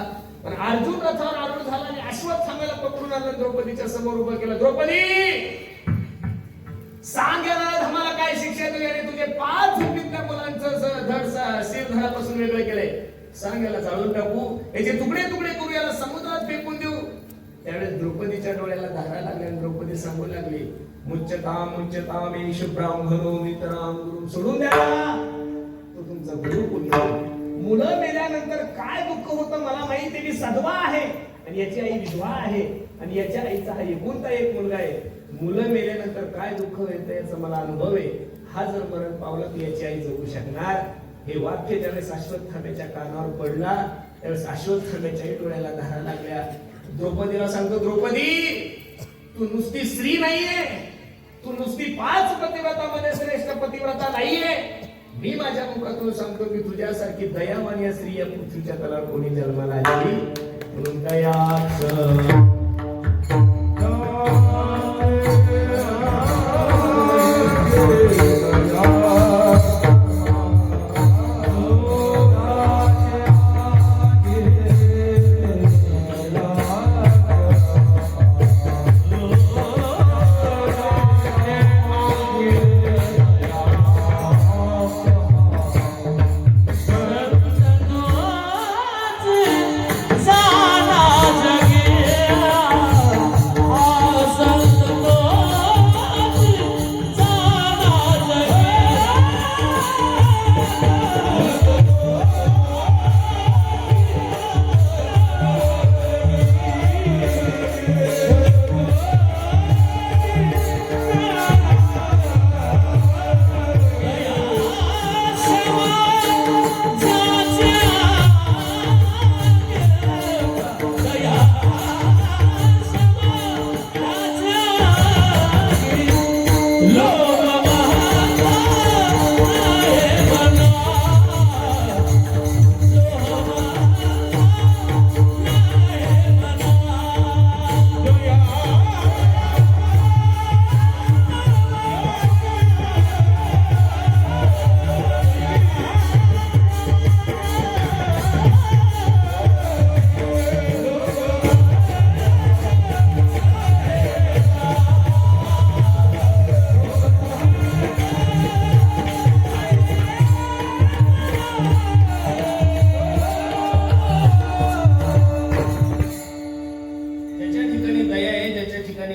पण अर्जुन रथावर आरूढ झाला आणि अश्वत्थाम्याला पकडून आणलं, द्रौपदीच्या समोर उभं केलं. द्रौपदी, सांग याला धमाला काय शिक्षा दिली आणि तुझे 5 झुंबीतल्या मुलांचं शिर धडापासून वेगळे केले. सांग याला जाळून टाकू, याचे तुकडे तुकडे करू, याला समुद्रात फेकून देऊ. त्यावेळेस द्रौपदीच्या डोळ्याला धारा लागल्या आणि द्रौपदी सांगू लागली, मुच्यताम एष ब्राह्मणो मित्राम गुरु. सोडून द्या, तो तुमचा गुरु पुत्र. मुलं मेल्यानंतर काय दुःख होतं मला माहिती. मी सधवा आहे आणि याची आई विधवा आहे आणि याच्या आईचा हा एकुलता एक मुलगा आहे. मुलं मेल्यानंतर काय दुःख होतं याचा मला अनुभव आहे. हा जर मरण पावला तर याची आई जगू शकणार. हे वाक्य ज्यावेळेस अश्वत्थाम्याच्या कानावर पडला त्यावेळेस अश्वत्थाम्याच्याही डोळ्याला धारा लागल्या. द्रौपदीला सांगतो, द्रौपदी, तू नुसती स्त्री नाहीये, तू नुसती 5 पतिव्रतामध्ये श्रेष्ठ पतिव्रता नाहीये. मी माझ्या मुखातून सांगतो की तुझ्यासारखी दयावान या स्त्री या पृथ्वीच्या तलावर कोणी जन्माला आली म्हणून दयाच.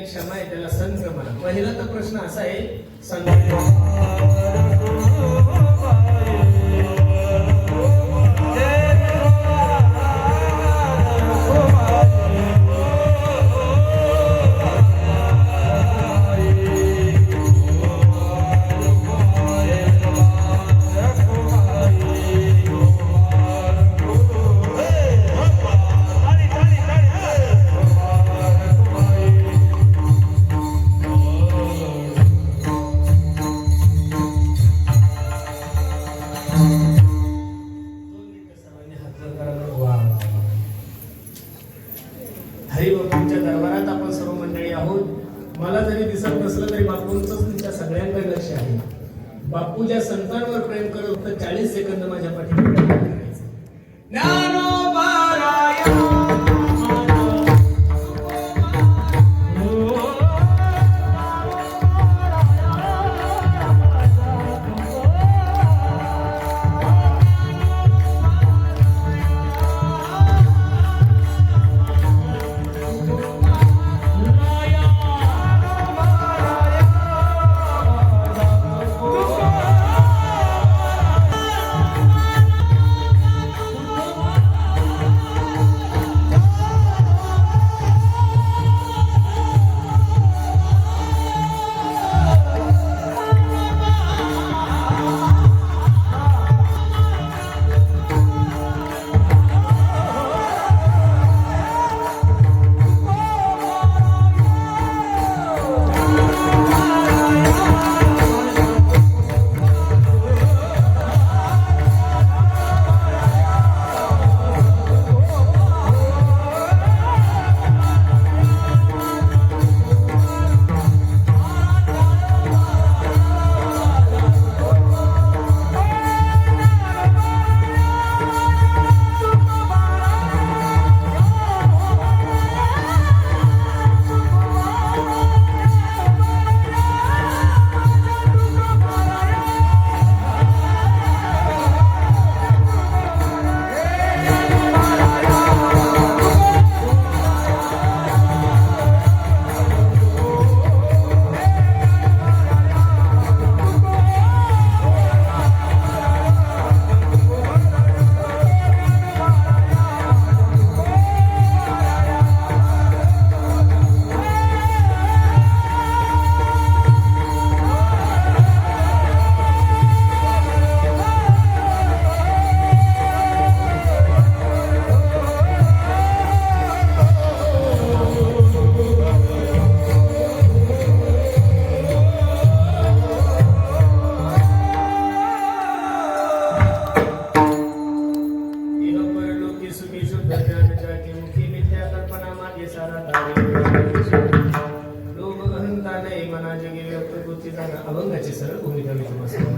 क्षमा आहे त्याला संत म्हणा. पहिला तर प्रश्न असा आहे, हरिबापूंच्या दरबारात आपण सर्व मंडळी आहोत. मला जरी दिसत नसलं तरी बापूंचं तुमच्या सगळ्यांकडे लक्ष आहे. बापू ज्या संतांवर प्रेम करत होतं 40 सेकंद माझ्या पाठीमागे करायचं.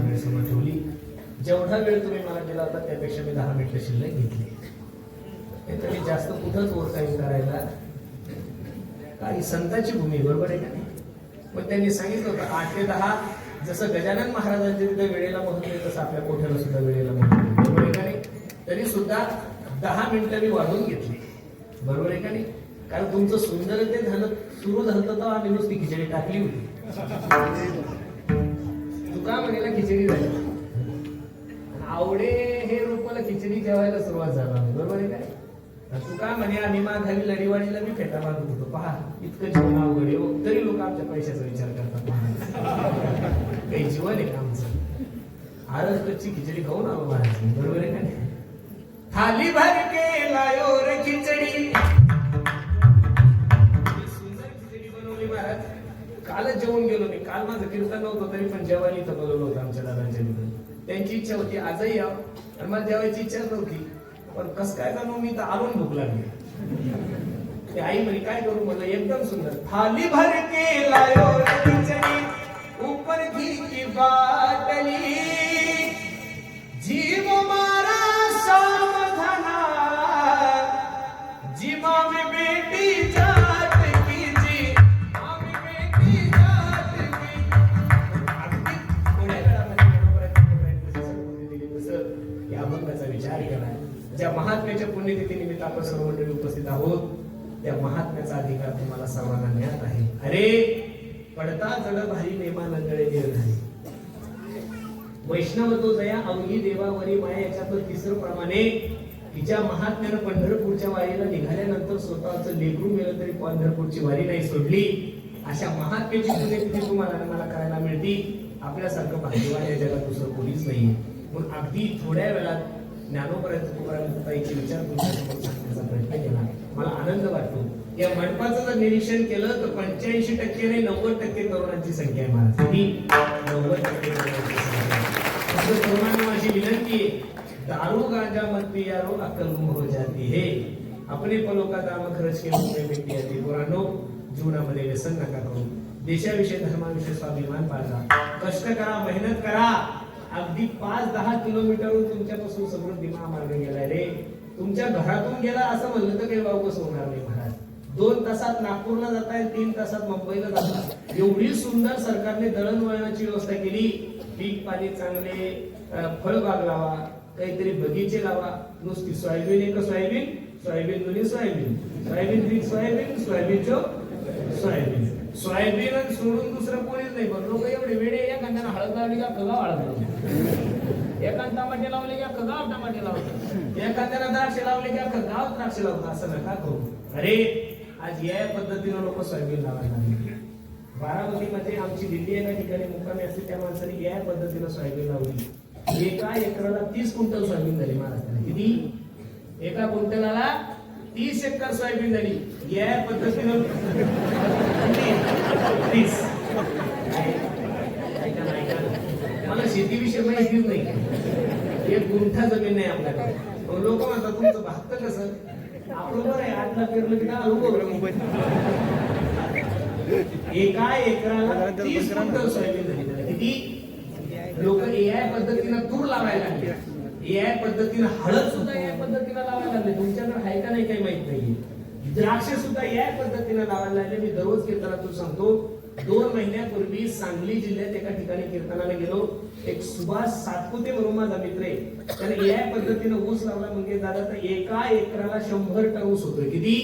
मंडळीसमोर ठेवली. जेवढा वेळ तुम्ही मला दिला होता त्यापेक्षा मी 10 मिनिटं शिल्लक घेतली. त्याच्याने जास्त कुठंच ओव्हरटाईम करायला काही संतांची भूमी बरोबर आहे का नाही. मग त्यांनी सांगितलं होतं 8 ते 10 जसं गजानन महाराजांच्या तिथे वेळेला महत्व आहे तसं आपल्या कोठ्याला सुद्धा वेळेला महत्व आहे बरोबर आहे का नाही. तरी सुद्धा 10 मिनिटं मी वाढवून घेतली बरोबर आहे का नाही. कारण तुमचं सुंदर ते झालं सुरू झालं तर आम्ही नुसती खिचडी टाकली होती. तुका म्हणेला खिचडी झाली आवडे हे रोपाला खिचडी जेवायला सुरुवात झाला बरोबर आहे काय. तुका म्हणे आम्ही माघारी लढीवाडीला मी फेटा मागत होतो. पहा इतकं जीवन अवघड आहे हो. तरी लोक आमच्या पैशाचा विचार करतात. काही जीवन आहे का आमचं. आरस कच्ची खिचडी खाऊन आलो महाराज बरोबर आहे का नाही. थाली भर के लायो रे खिचडी. सुंदर खिचडी बनवली महाराज. कालच जेवून गेलो मी. काल माझं कीर्तन नव्हतं तरी पण जेवण इथं बोलवलं होतं आमच्या दादांच्या तिथं. त्यांची इच्छा होती आजही यावं आणि मला जेवायची इच्छा नव्हती. पण कस काय जाणू मी तर आरून भूक लागली. ते आई म्हणे काय करू म्हणलं एकदम सुंदर. थाली भर के लायो रे खिचडी ऊपर घी की बाटली जीव मारा सावधाना जी मामी बेटी जात कीजी मामी बेटी जात की. अगदी थोड्या वेळामध्ये या अभंगाचा विचार केला. ज्या महात्म्याच्या पुण्यतिथीनिमित्त आपण सर्व मंडळी उपस्थित आहोत त्या महात्म्याचा अधिकार तुम्हाला सर्वांना ज्ञात आहे. अरे पडता जड भारी नेमा नंदळे निर्धारी वैष्णव तो जया अवघी देवावरी माया. याच्यातलं तिसरं प्रमाणे तिच्या महात्म्यानं पंढरपूरच्या वारीला निघाल्यानंतर स्वतःचं लेकरू गेलं तरी पंढरपूरची वारी नाही सोडली. अशा महात्म्याची पुण्यतिथी तुम्हाला मला करायला मिळती. आपल्यासारखं भाग्यवान या जगात दुसरं कोणीच नाहीये. मग अगदी थोड्या वेळात ज्ञानोपर्यंत तुकारामची विचार तुमच्यासमोर सांगण्याचा प्रयत्न केला. मला आनंद वाटतो. या मंडपाचं जर निरीक्षण केलं तर 85% नाही 90% तरुणांची संख्या आहे महाराज. 90% तरुणांची संख्या. तरुणांना माझी विनंती आहे दारू गांजा मत पियारो अक्कल गुम हो जाती है. अपने पलों का दाम खर्च के मुझे बेटी आती. पुरानो जीवनामध्ये व्यसन नका करू. देशाविषयी धर्माविषयी स्वाभिमान बाळगा. कष्ट करा मेहनत करा. अगदी 5-10 किलोमीटरवरून तुमच्यापासून समृद्धी महामार्ग गेलाय रे. तुमच्या घरातून गेला असं म्हणलं तर काही वावगस होणार नाही महाराज. 2 तासात नागपूरला जाताय 3 तासात मुंबईला जाताय. एवढी सुंदर सरकारने दळणवळणाची व्यवस्था केली. पीक पाणी चांगले फळबाग लावा काहीतरी बगीचे लावा. नुसती सोयाबीन एक सोयाबीन सोयाबीन दोन्ही सोयाबीन सोयाबीन तीन सोयाबीन सोयाबीन चो सोयाबीन सोयाबीन सोडून दुसरं कोणीच नाही. पण लोक एवढे वेळे एखाद्यानं हळद लावली का कगाव हळद लावली. एखाद टमाटे लावले का कगाव टमाटे लावतात. एखाद्यानं द्राक्ष लावले का कगाव द्राक्ष लावतात. असं नका करू. अरे आज या पद्धतीनं लोक सोयाबीन लावायला लागले. बारामतीमध्ये आमची दिल्ली एका ठिकाणी मुक्कामी असते त्या माणसाने या पद्धतीनं सोयाबीन लावली. एका एकराला 30 क्विंटल सोयाबीन झाली महाराष्ट्राला. किती? एका क्विंटलाला 30 एकर सोयाबीन झाली. या पद्धतीनं 30. मला शेतीविषयी माहितीच नाही. एक गुंठा जमीन नाही आपल्याकडे. लोक म्हणतात तुमचं भागतं कसं. आपलं बरं आहे 8 लाख पेरलं की एका एकराला 30 क्विंटल सोयाबीन झाली. किती? लोक एआय पद्धतीनं तूर लावायला लागले. एआय पद्धतीनं हळद सुद्धा एआय पद्धतीनं लावायला लागले. तुमच्याकडे आहे का नाही काही माहित नाहीये. द्राक्ष सुद्धा एआय पद्धतीनं लावायला लागले. मी दररोज कीर्तनातून सांगतो. 2 महिन्यापूर्वी सांगली जिल्ह्यात एका ठिकाणी कीर्तनाला गेलो. एक सुभाष सातपुते म्हणून माझा मित्र आहे. त्याने एआय पद्धतीनं ऊस लावला म्हणजे दादा तर एका एकराला 100 टन ऊस होतोय. किती?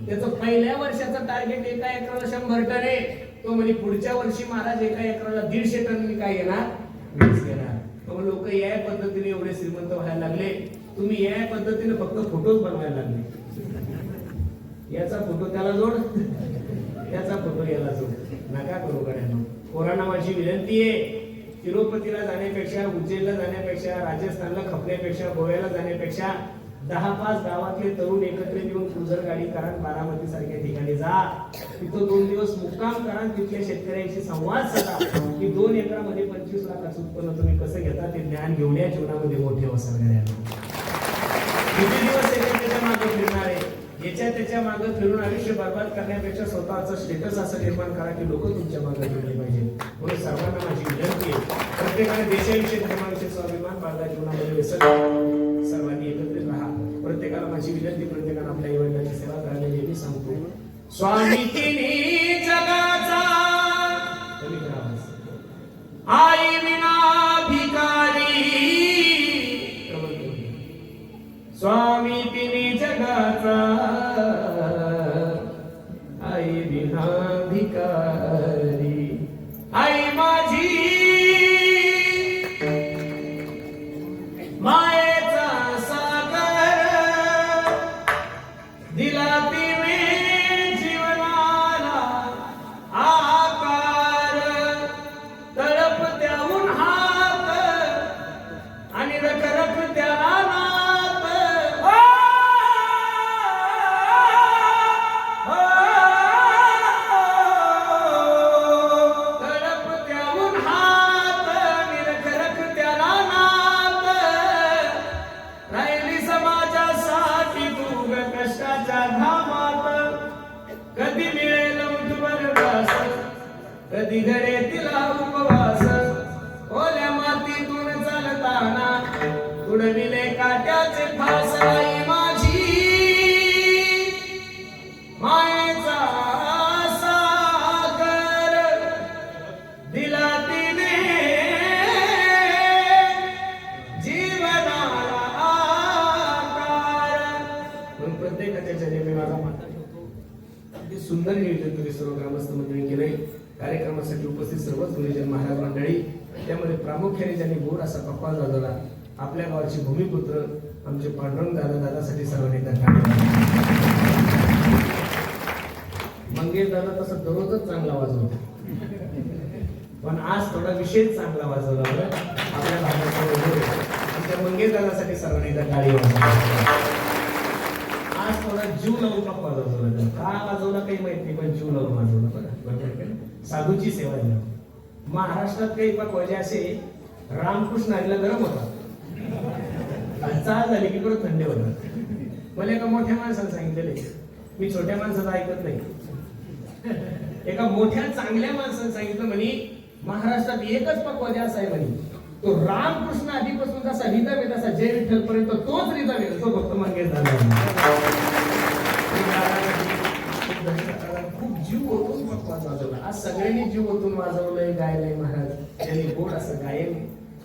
त्याचं पहिल्या वर्षाचं टार्गेट एका एकराला 100 टन आहे. तो म्हणजे पुढच्या वर्षी महाराज एका एकराला 150 टन मी काय घेणार घेणार. मग लोक या पद्धतीने एवढे श्रीमंत व्हायला लागले. तुम्ही या पद्धतीने फक्त फोटोज बनवायला लागले. याचा फोटो त्याला जोड त्याचा फोटो याला जोड. नका करू गड्यांनो. पोरांना माझी विनंती आहे तिरुपतीला जाण्यापेक्षा उज्जैनला जाण्यापेक्षा राजस्थानला खपण्यापेक्षा गोव्याला जाण्यापेक्षा 10-5 गावातले तरुण एकत्रित येऊन क्रुझर गाडी करा. बारामती सारख्या ठिकाणी जा. तिथं 2 दिवस मुक्काम करा. तिथल्या शेतकऱ्यांशी संवाद साधा की 2 एकरामध्ये 25 लाखाचं उत्पन्न तुम्ही कसं घेता ते ज्ञान घेऊन या जीवनामध्ये मोठे वसन करायला. किती दिवस त्याच्या मागे फिरणार आहे. याच्या त्याच्या मागे फिरून आयुष्य बर्बाद करण्यापेक्षा स्वतःचं स्टेटस असं निर्माण करा की लोक तुमच्या मागे फिरले पाहिजे. म्हणून सर्वांना माझी विनंती आहे प्रत्येकाने देशाविषयी धर्माविषयी स्वाभिमान बाळगा, जीवनामध्ये व्यसन सर्वांनी एकत्रित राहा. प्रत्येकाला माझी विनंती, प्रत्येकाने आपल्या आई-वडिलांची सेवा करायला मी सांगतो. स्वामी तिन्ही जगाचा कमी करा आवाज. आई विना भिकारी, स्वामी तिन्ही जगाचा आई विना भिकारी. आई माझी मायेचा सागर, दिला तिने जीवनाला आकार. तळपत्या उन्हात आणि रखरखत्या रानात, तळपत्या उन्हात आणि रखरखत्या रानात, राहिली समाजासाठी तू ग कष्टाच्या घामात. कधी मिळेल मुठभर घास, कधी घडे तिला उपवास. ओल्या मातीतून चालताना तुडविले काट्याचे फास. आई माझी मायेचा सागर, दिला तिने जीवनाला आकार. म्हणून प्रत्येकाच्या चरणी मी माझा मान ठेवतो. अगदी सुंदर नियोजन तुम्ही सर्व ग्रामस्थ मंडळी केले. कार्यक्रमासाठी उपस्थित सर्वच गुरुजन महाराज मंडळी, त्यामध्ये प्रामुख्याने ज्यांनी गोड असा पक्वान वाजवला, आपल्या गावाचे भूमिपुत्र आमचे पांडुरंग दादा, दादासाठी सर्वांनी धन्यवाद. मंगेश दादा तसं दररोजच चांगला वाजवतो, पण आज थोडा विशेष चांगला वाजवला बरं. आपल्या भागाचा वैभव आमच्या मंगेश दादासाठी सर्वांनी टाळी वाजवली. आज थोडा जीव लावून पक्का वाजवला. का वाजवला काही माहित नाही, पण जीव लावून वाजवला बरं. साधूची सेवा आहे. महाराष्ट्रात काही पक्वाजे असे रामकृष्ण हरीला गरम होता, चाल झाली की परत थंडी होतात. मला एका मोठ्या माणसाने सांगितलेले, मी छोट्या माणसाचं ऐकत नाही. एका मोठ्या चांगल्या माणसाने सांगितलं म्हणे, महाराष्ट्रात एकच पक्वाजे असा आहे म्हणे, तो रामकृष्ण आधीपासून जसा रिदाम आहे तसा जय विठ्ठल पर्यंत तोच रिदाम आहे, तो फक्त मंगेश दादा. खूप जीव ओतून पक्वान वाजवला. आज सगळ्यांनी जीव ओतून वाजवलंय, गायलंय. महाराज त्यांनी गोड असं गायन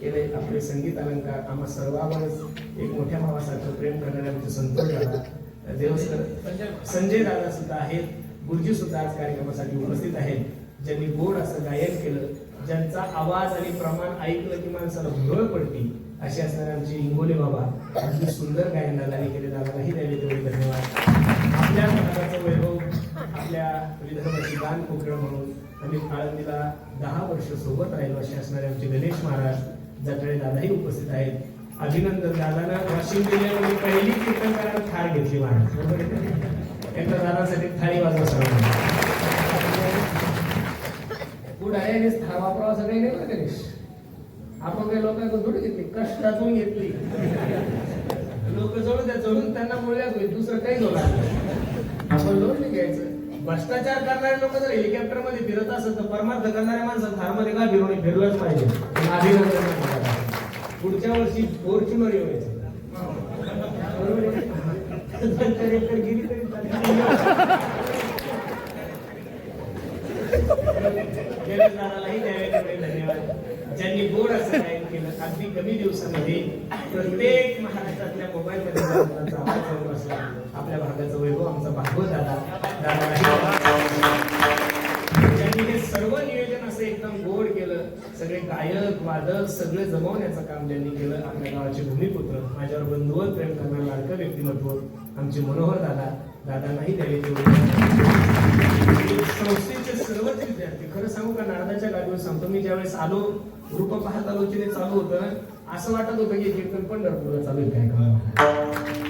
केलंय. आपले संगीत अलंकार आम्हा सर्वांवरच एक मोठ्या भावासारखं प्रेम करणारे आमचे संतोष दादा, देवसर संजय दादा सुद्धा आहेत. गुरुजी सुद्धा आज कार्यक्रमासाठी उपस्थित आहेत, ज्यांनी गोड असं गायन केलं, ज्यांचा आवाज आणि प्रमाण ऐकलं की माणसाला भुरळ पडती, असे असणारे आमचे इंगोले बाबा अगदी सुंदर गायन दादाने केले. दादालाही द्यावे तेवढे धन्यवाद. आपल्या भागाचं वैभव, आपल्या विदर्भाची गान कोकिळ म्हणून आम्ही आळंदीला 10 वर्ष सोबत राहिलो असे असणारे आमचे गणेश महाराज जटळे दादाही उपस्थित आहेत. अभिनंदन. दादानं वाशिम जिल्ह्यामध्ये पहिली कीर्तनकारांना थाळ घेतली महाराज, बरोबर आहे. एकदा दादासाठी थाळी वाजवा सर्वांना. पुढे थाळ वापरावा असं काही नाही ना गणेश. आपण काही लोकांकडून थोडी घेतली, कष्टातून घेतली. लोक जोडू द्या, जोडून त्यांना मुळ्यात होईल, दुसरं काही जोडा. आपण लोन नाही घ्यायचं. भ्रष्टाचार करणारे लोक जर हेलिकॉप्टर मध्ये फिरत असत तर परमार्थ करणाऱ्या माणसं थारमध्ये का फिरून फिरलंच पाहिजे. पुढच्या वर्षी फॉर्च्युनर यायचं. गिरी तरी धन्यवाद. ज्यांनी गोड असं गायन केलं, अगदी कमी दिवसामध्ये प्रत्येक महाराष्ट्रातल्या मोबाईल मध्ये आपल्या भागाचं वैभव आमचा भागवत दादा, ज्यांनी हे सर्व नियोजन असं एकदम गोड केलं. सगळे गायक वादक सगळे जमवण्याचं काम ज्यांनी केलं, आपल्या गावाचे भूमिपुत्र, माझ्यावर बंधुवर प्रेम करणारं लाडकं व्यक्तिमत्व आमचे मनोहर दादा, दादांनाही द्यावे संस्थेचे सर्वच विद्यार्थी. खरं सांगू का, नारदाच्या गाडीवर सांगतो, मी ज्यावेळेस आलो, रूप पाहत आलो की ते चालू होतं, असं वाटत होतं की कीर्तन पंढरपूरला चालू आहे काय.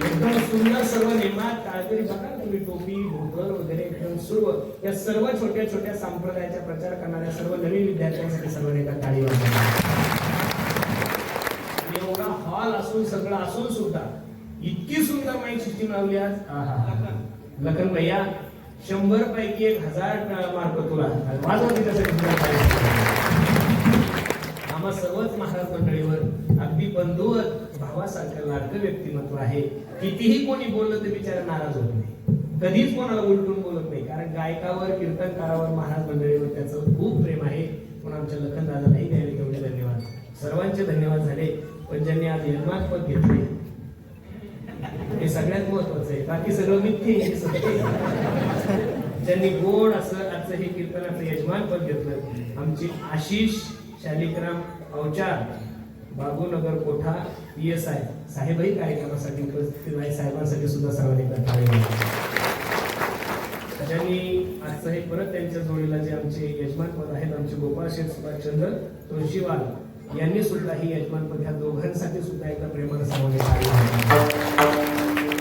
एकदम सुंदर सर्व नेमात काळकरी बघा तुम्ही, टोपी धोतर वगैरे एकदम सर्व या सर्व छोट्या छोट्या संप्रदायाचा प्रचार करणाऱ्या सर्व नवीन विद्यार्थ्यांसाठी सर्व नेता टाळी वाजवा. एवढा हॉल असून सगळं असून सुद्धा इतकी सुंदर माईक सिस्टीम लावली आज. लखन भैया 100 पैकी 1000 मार्क तुला वाजवते. आम्हा सर्वच महाराज मंडळीवर अगदी बंधू भावासारखं लाडकं व्यक्तिमत्व आहे. कितीही कोणी बोललं तर बिचारा नाराज होत नाही, कधीच कोणाला उलटून बोलत नाही. कारण गायकावर कीर्तनकारावर महाराज मंडळीवर त्याचं खूप प्रेम आहे. म्हणून आमच्या लखनदादालाही द्यावे तेवढे धन्यवाद. सर्वांचे धन्यवाद झाले. पण ज्यांनी आज यजमान पद घेतले हे सगळ्यात महत्वाचं आहे. बाकी सगळं मिथ्ये आहे, सत्य आहे. ज्यांनी गोड असं आजचं हे कीर्तनाचं यजमान पद घेतलं आमचे आशिष शालिग्राम अवचार बाबूनगर कोठा PSI साहेबही कार्यक्रमासाठी उपस्थित आहे. साहेबांसाठी सुद्धा सर्वांनी ज्यांनी आजचं हे परत त्यांच्या जोडीला जे आमचे यजमान पद आहेत आमचे गोपाळ शेठ सुभाषचंद्र तुळशीवाल यांनी सुद्धा ही यजमान पद ह्या दोघांसाठी सुद्धा एकदा प्रेमानं सर्वांनी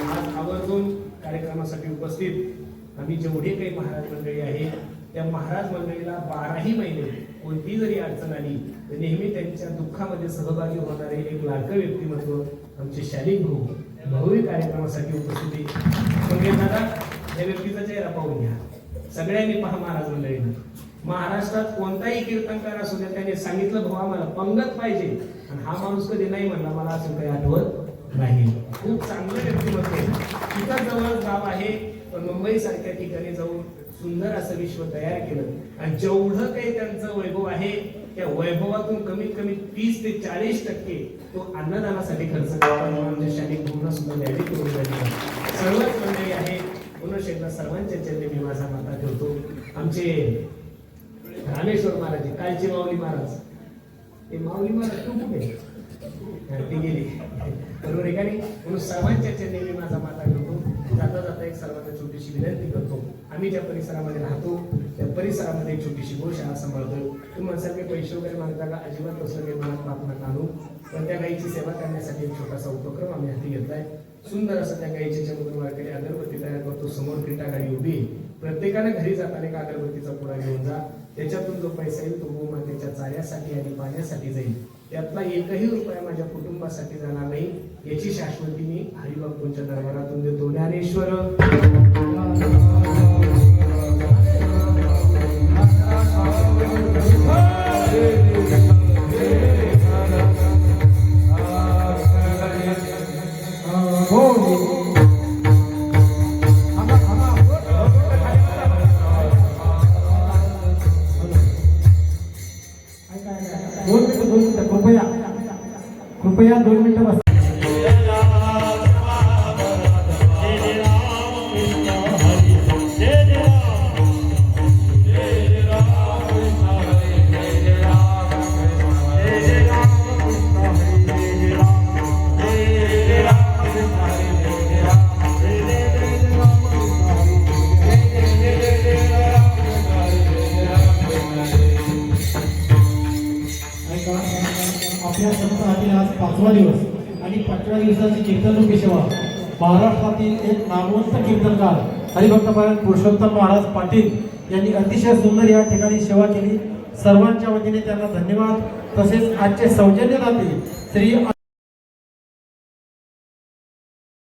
आज आवर्जून कार्यक्रमासाठी उपस्थित आम्ही जेवढे काही महाराज मंडळी आहे त्या महाराज मंडळीला 12ही महिने कोणती जरी अडचण आली तर नेहमी त्यांच्या दुःखामध्ये सहभागी होणारे एक लाडकं व्यक्तिमत्व आमचे शालिक भाऊ कार्यक्रमासाठी उपस्थिती. दादा या व्यक्तीचा चेहरा पाहून घ्या. सगळ्यांनी पहा महाराज मंडळींना. महाराष्ट्रात कोणताही कीर्तनकार असू द्या त्याने सांगितलं भाऊ आम्हाला पंगत पाहिजे आणि हा माणूस कधी नाही म्हणला मला असं काही आठवत नाही. खूप चांगलं व्यक्तिमत्व आहे. तिथं जवळ गाव आहे पण मुंबई सारख्या ठिकाणी जाऊन सुंदर असं विश्व तयार केलं आणि जेवढं काही त्यांचं वैभव आहे त्या वैभवातून कमीत कमी 30 ते 40% तो अन्नदानासाठी खर्च करतात. आमच्या शालिक भाऊंना सुद्धा द्यावी करून द्यावी. सर्वच मंडळी आहे. पुन्हा एकदा सर्वांच्या चरणी मी माझा माता ठेवतो. आमचे रामेश्वर महाराज कालचे माऊली महाराज ते माऊली महाराज तू कुठे ती गेली बरोबर आहे का नाही. म्हणून सर्वांच्या चरणी मी माझा माता ठेवतो. जाता जाता एक सर्वांना छोटीशी विनंती करतो. आम्ही ज्या परिसरामध्ये राहतो त्या परिसरामध्ये एक छोटीशी गोशाळा सांभाळतो. तुम्हाला सगळे पैसे वगैरे मागता का अजिबात असं काही मनात पाप नका आणू. पण त्या गाईची सेवा करण्यासाठी एक छोटासा उपक्रम आम्ही हाती घेतलाय. सुंदर असं त्या गाईच्या चमकून वारकरी अगरबत्ती तयार करतो. समोर क्रीटा गाडी उभी आहे. प्रत्येकाने घरी जाताना एक अगरबत्तीचा पुडा घेऊन जा. त्याच्यातून जो पैसा येईल तो गोमातेच्या चाऱ्यासाठी आणि पाण्यासाठी जाईल. त्यातला एकही रुपया माझ्या कुटुंबासाठी जाणार नाही याची शाश्वती मी हरिभक्तांच्या दरबारातून देतो. ज्ञानेश्वर कृपया 2 मिनिटं बस. आपल्या सप्ताहातील आज 5वा दिवस आणि 5व्या दिवसाची कीर्तनरूपी सेवा महाराष्ट्रातील एक नामवंत कीर्तनकार हरिभक्तपरायण पुरुषोत्तम महाराज पाटील यांनी अतिशय सुंदर या ठिकाणी सेवा केली. सर्वांच्या वतीने त्यांना धन्यवाद. तसेच आजचे सौजन्यदाते श्री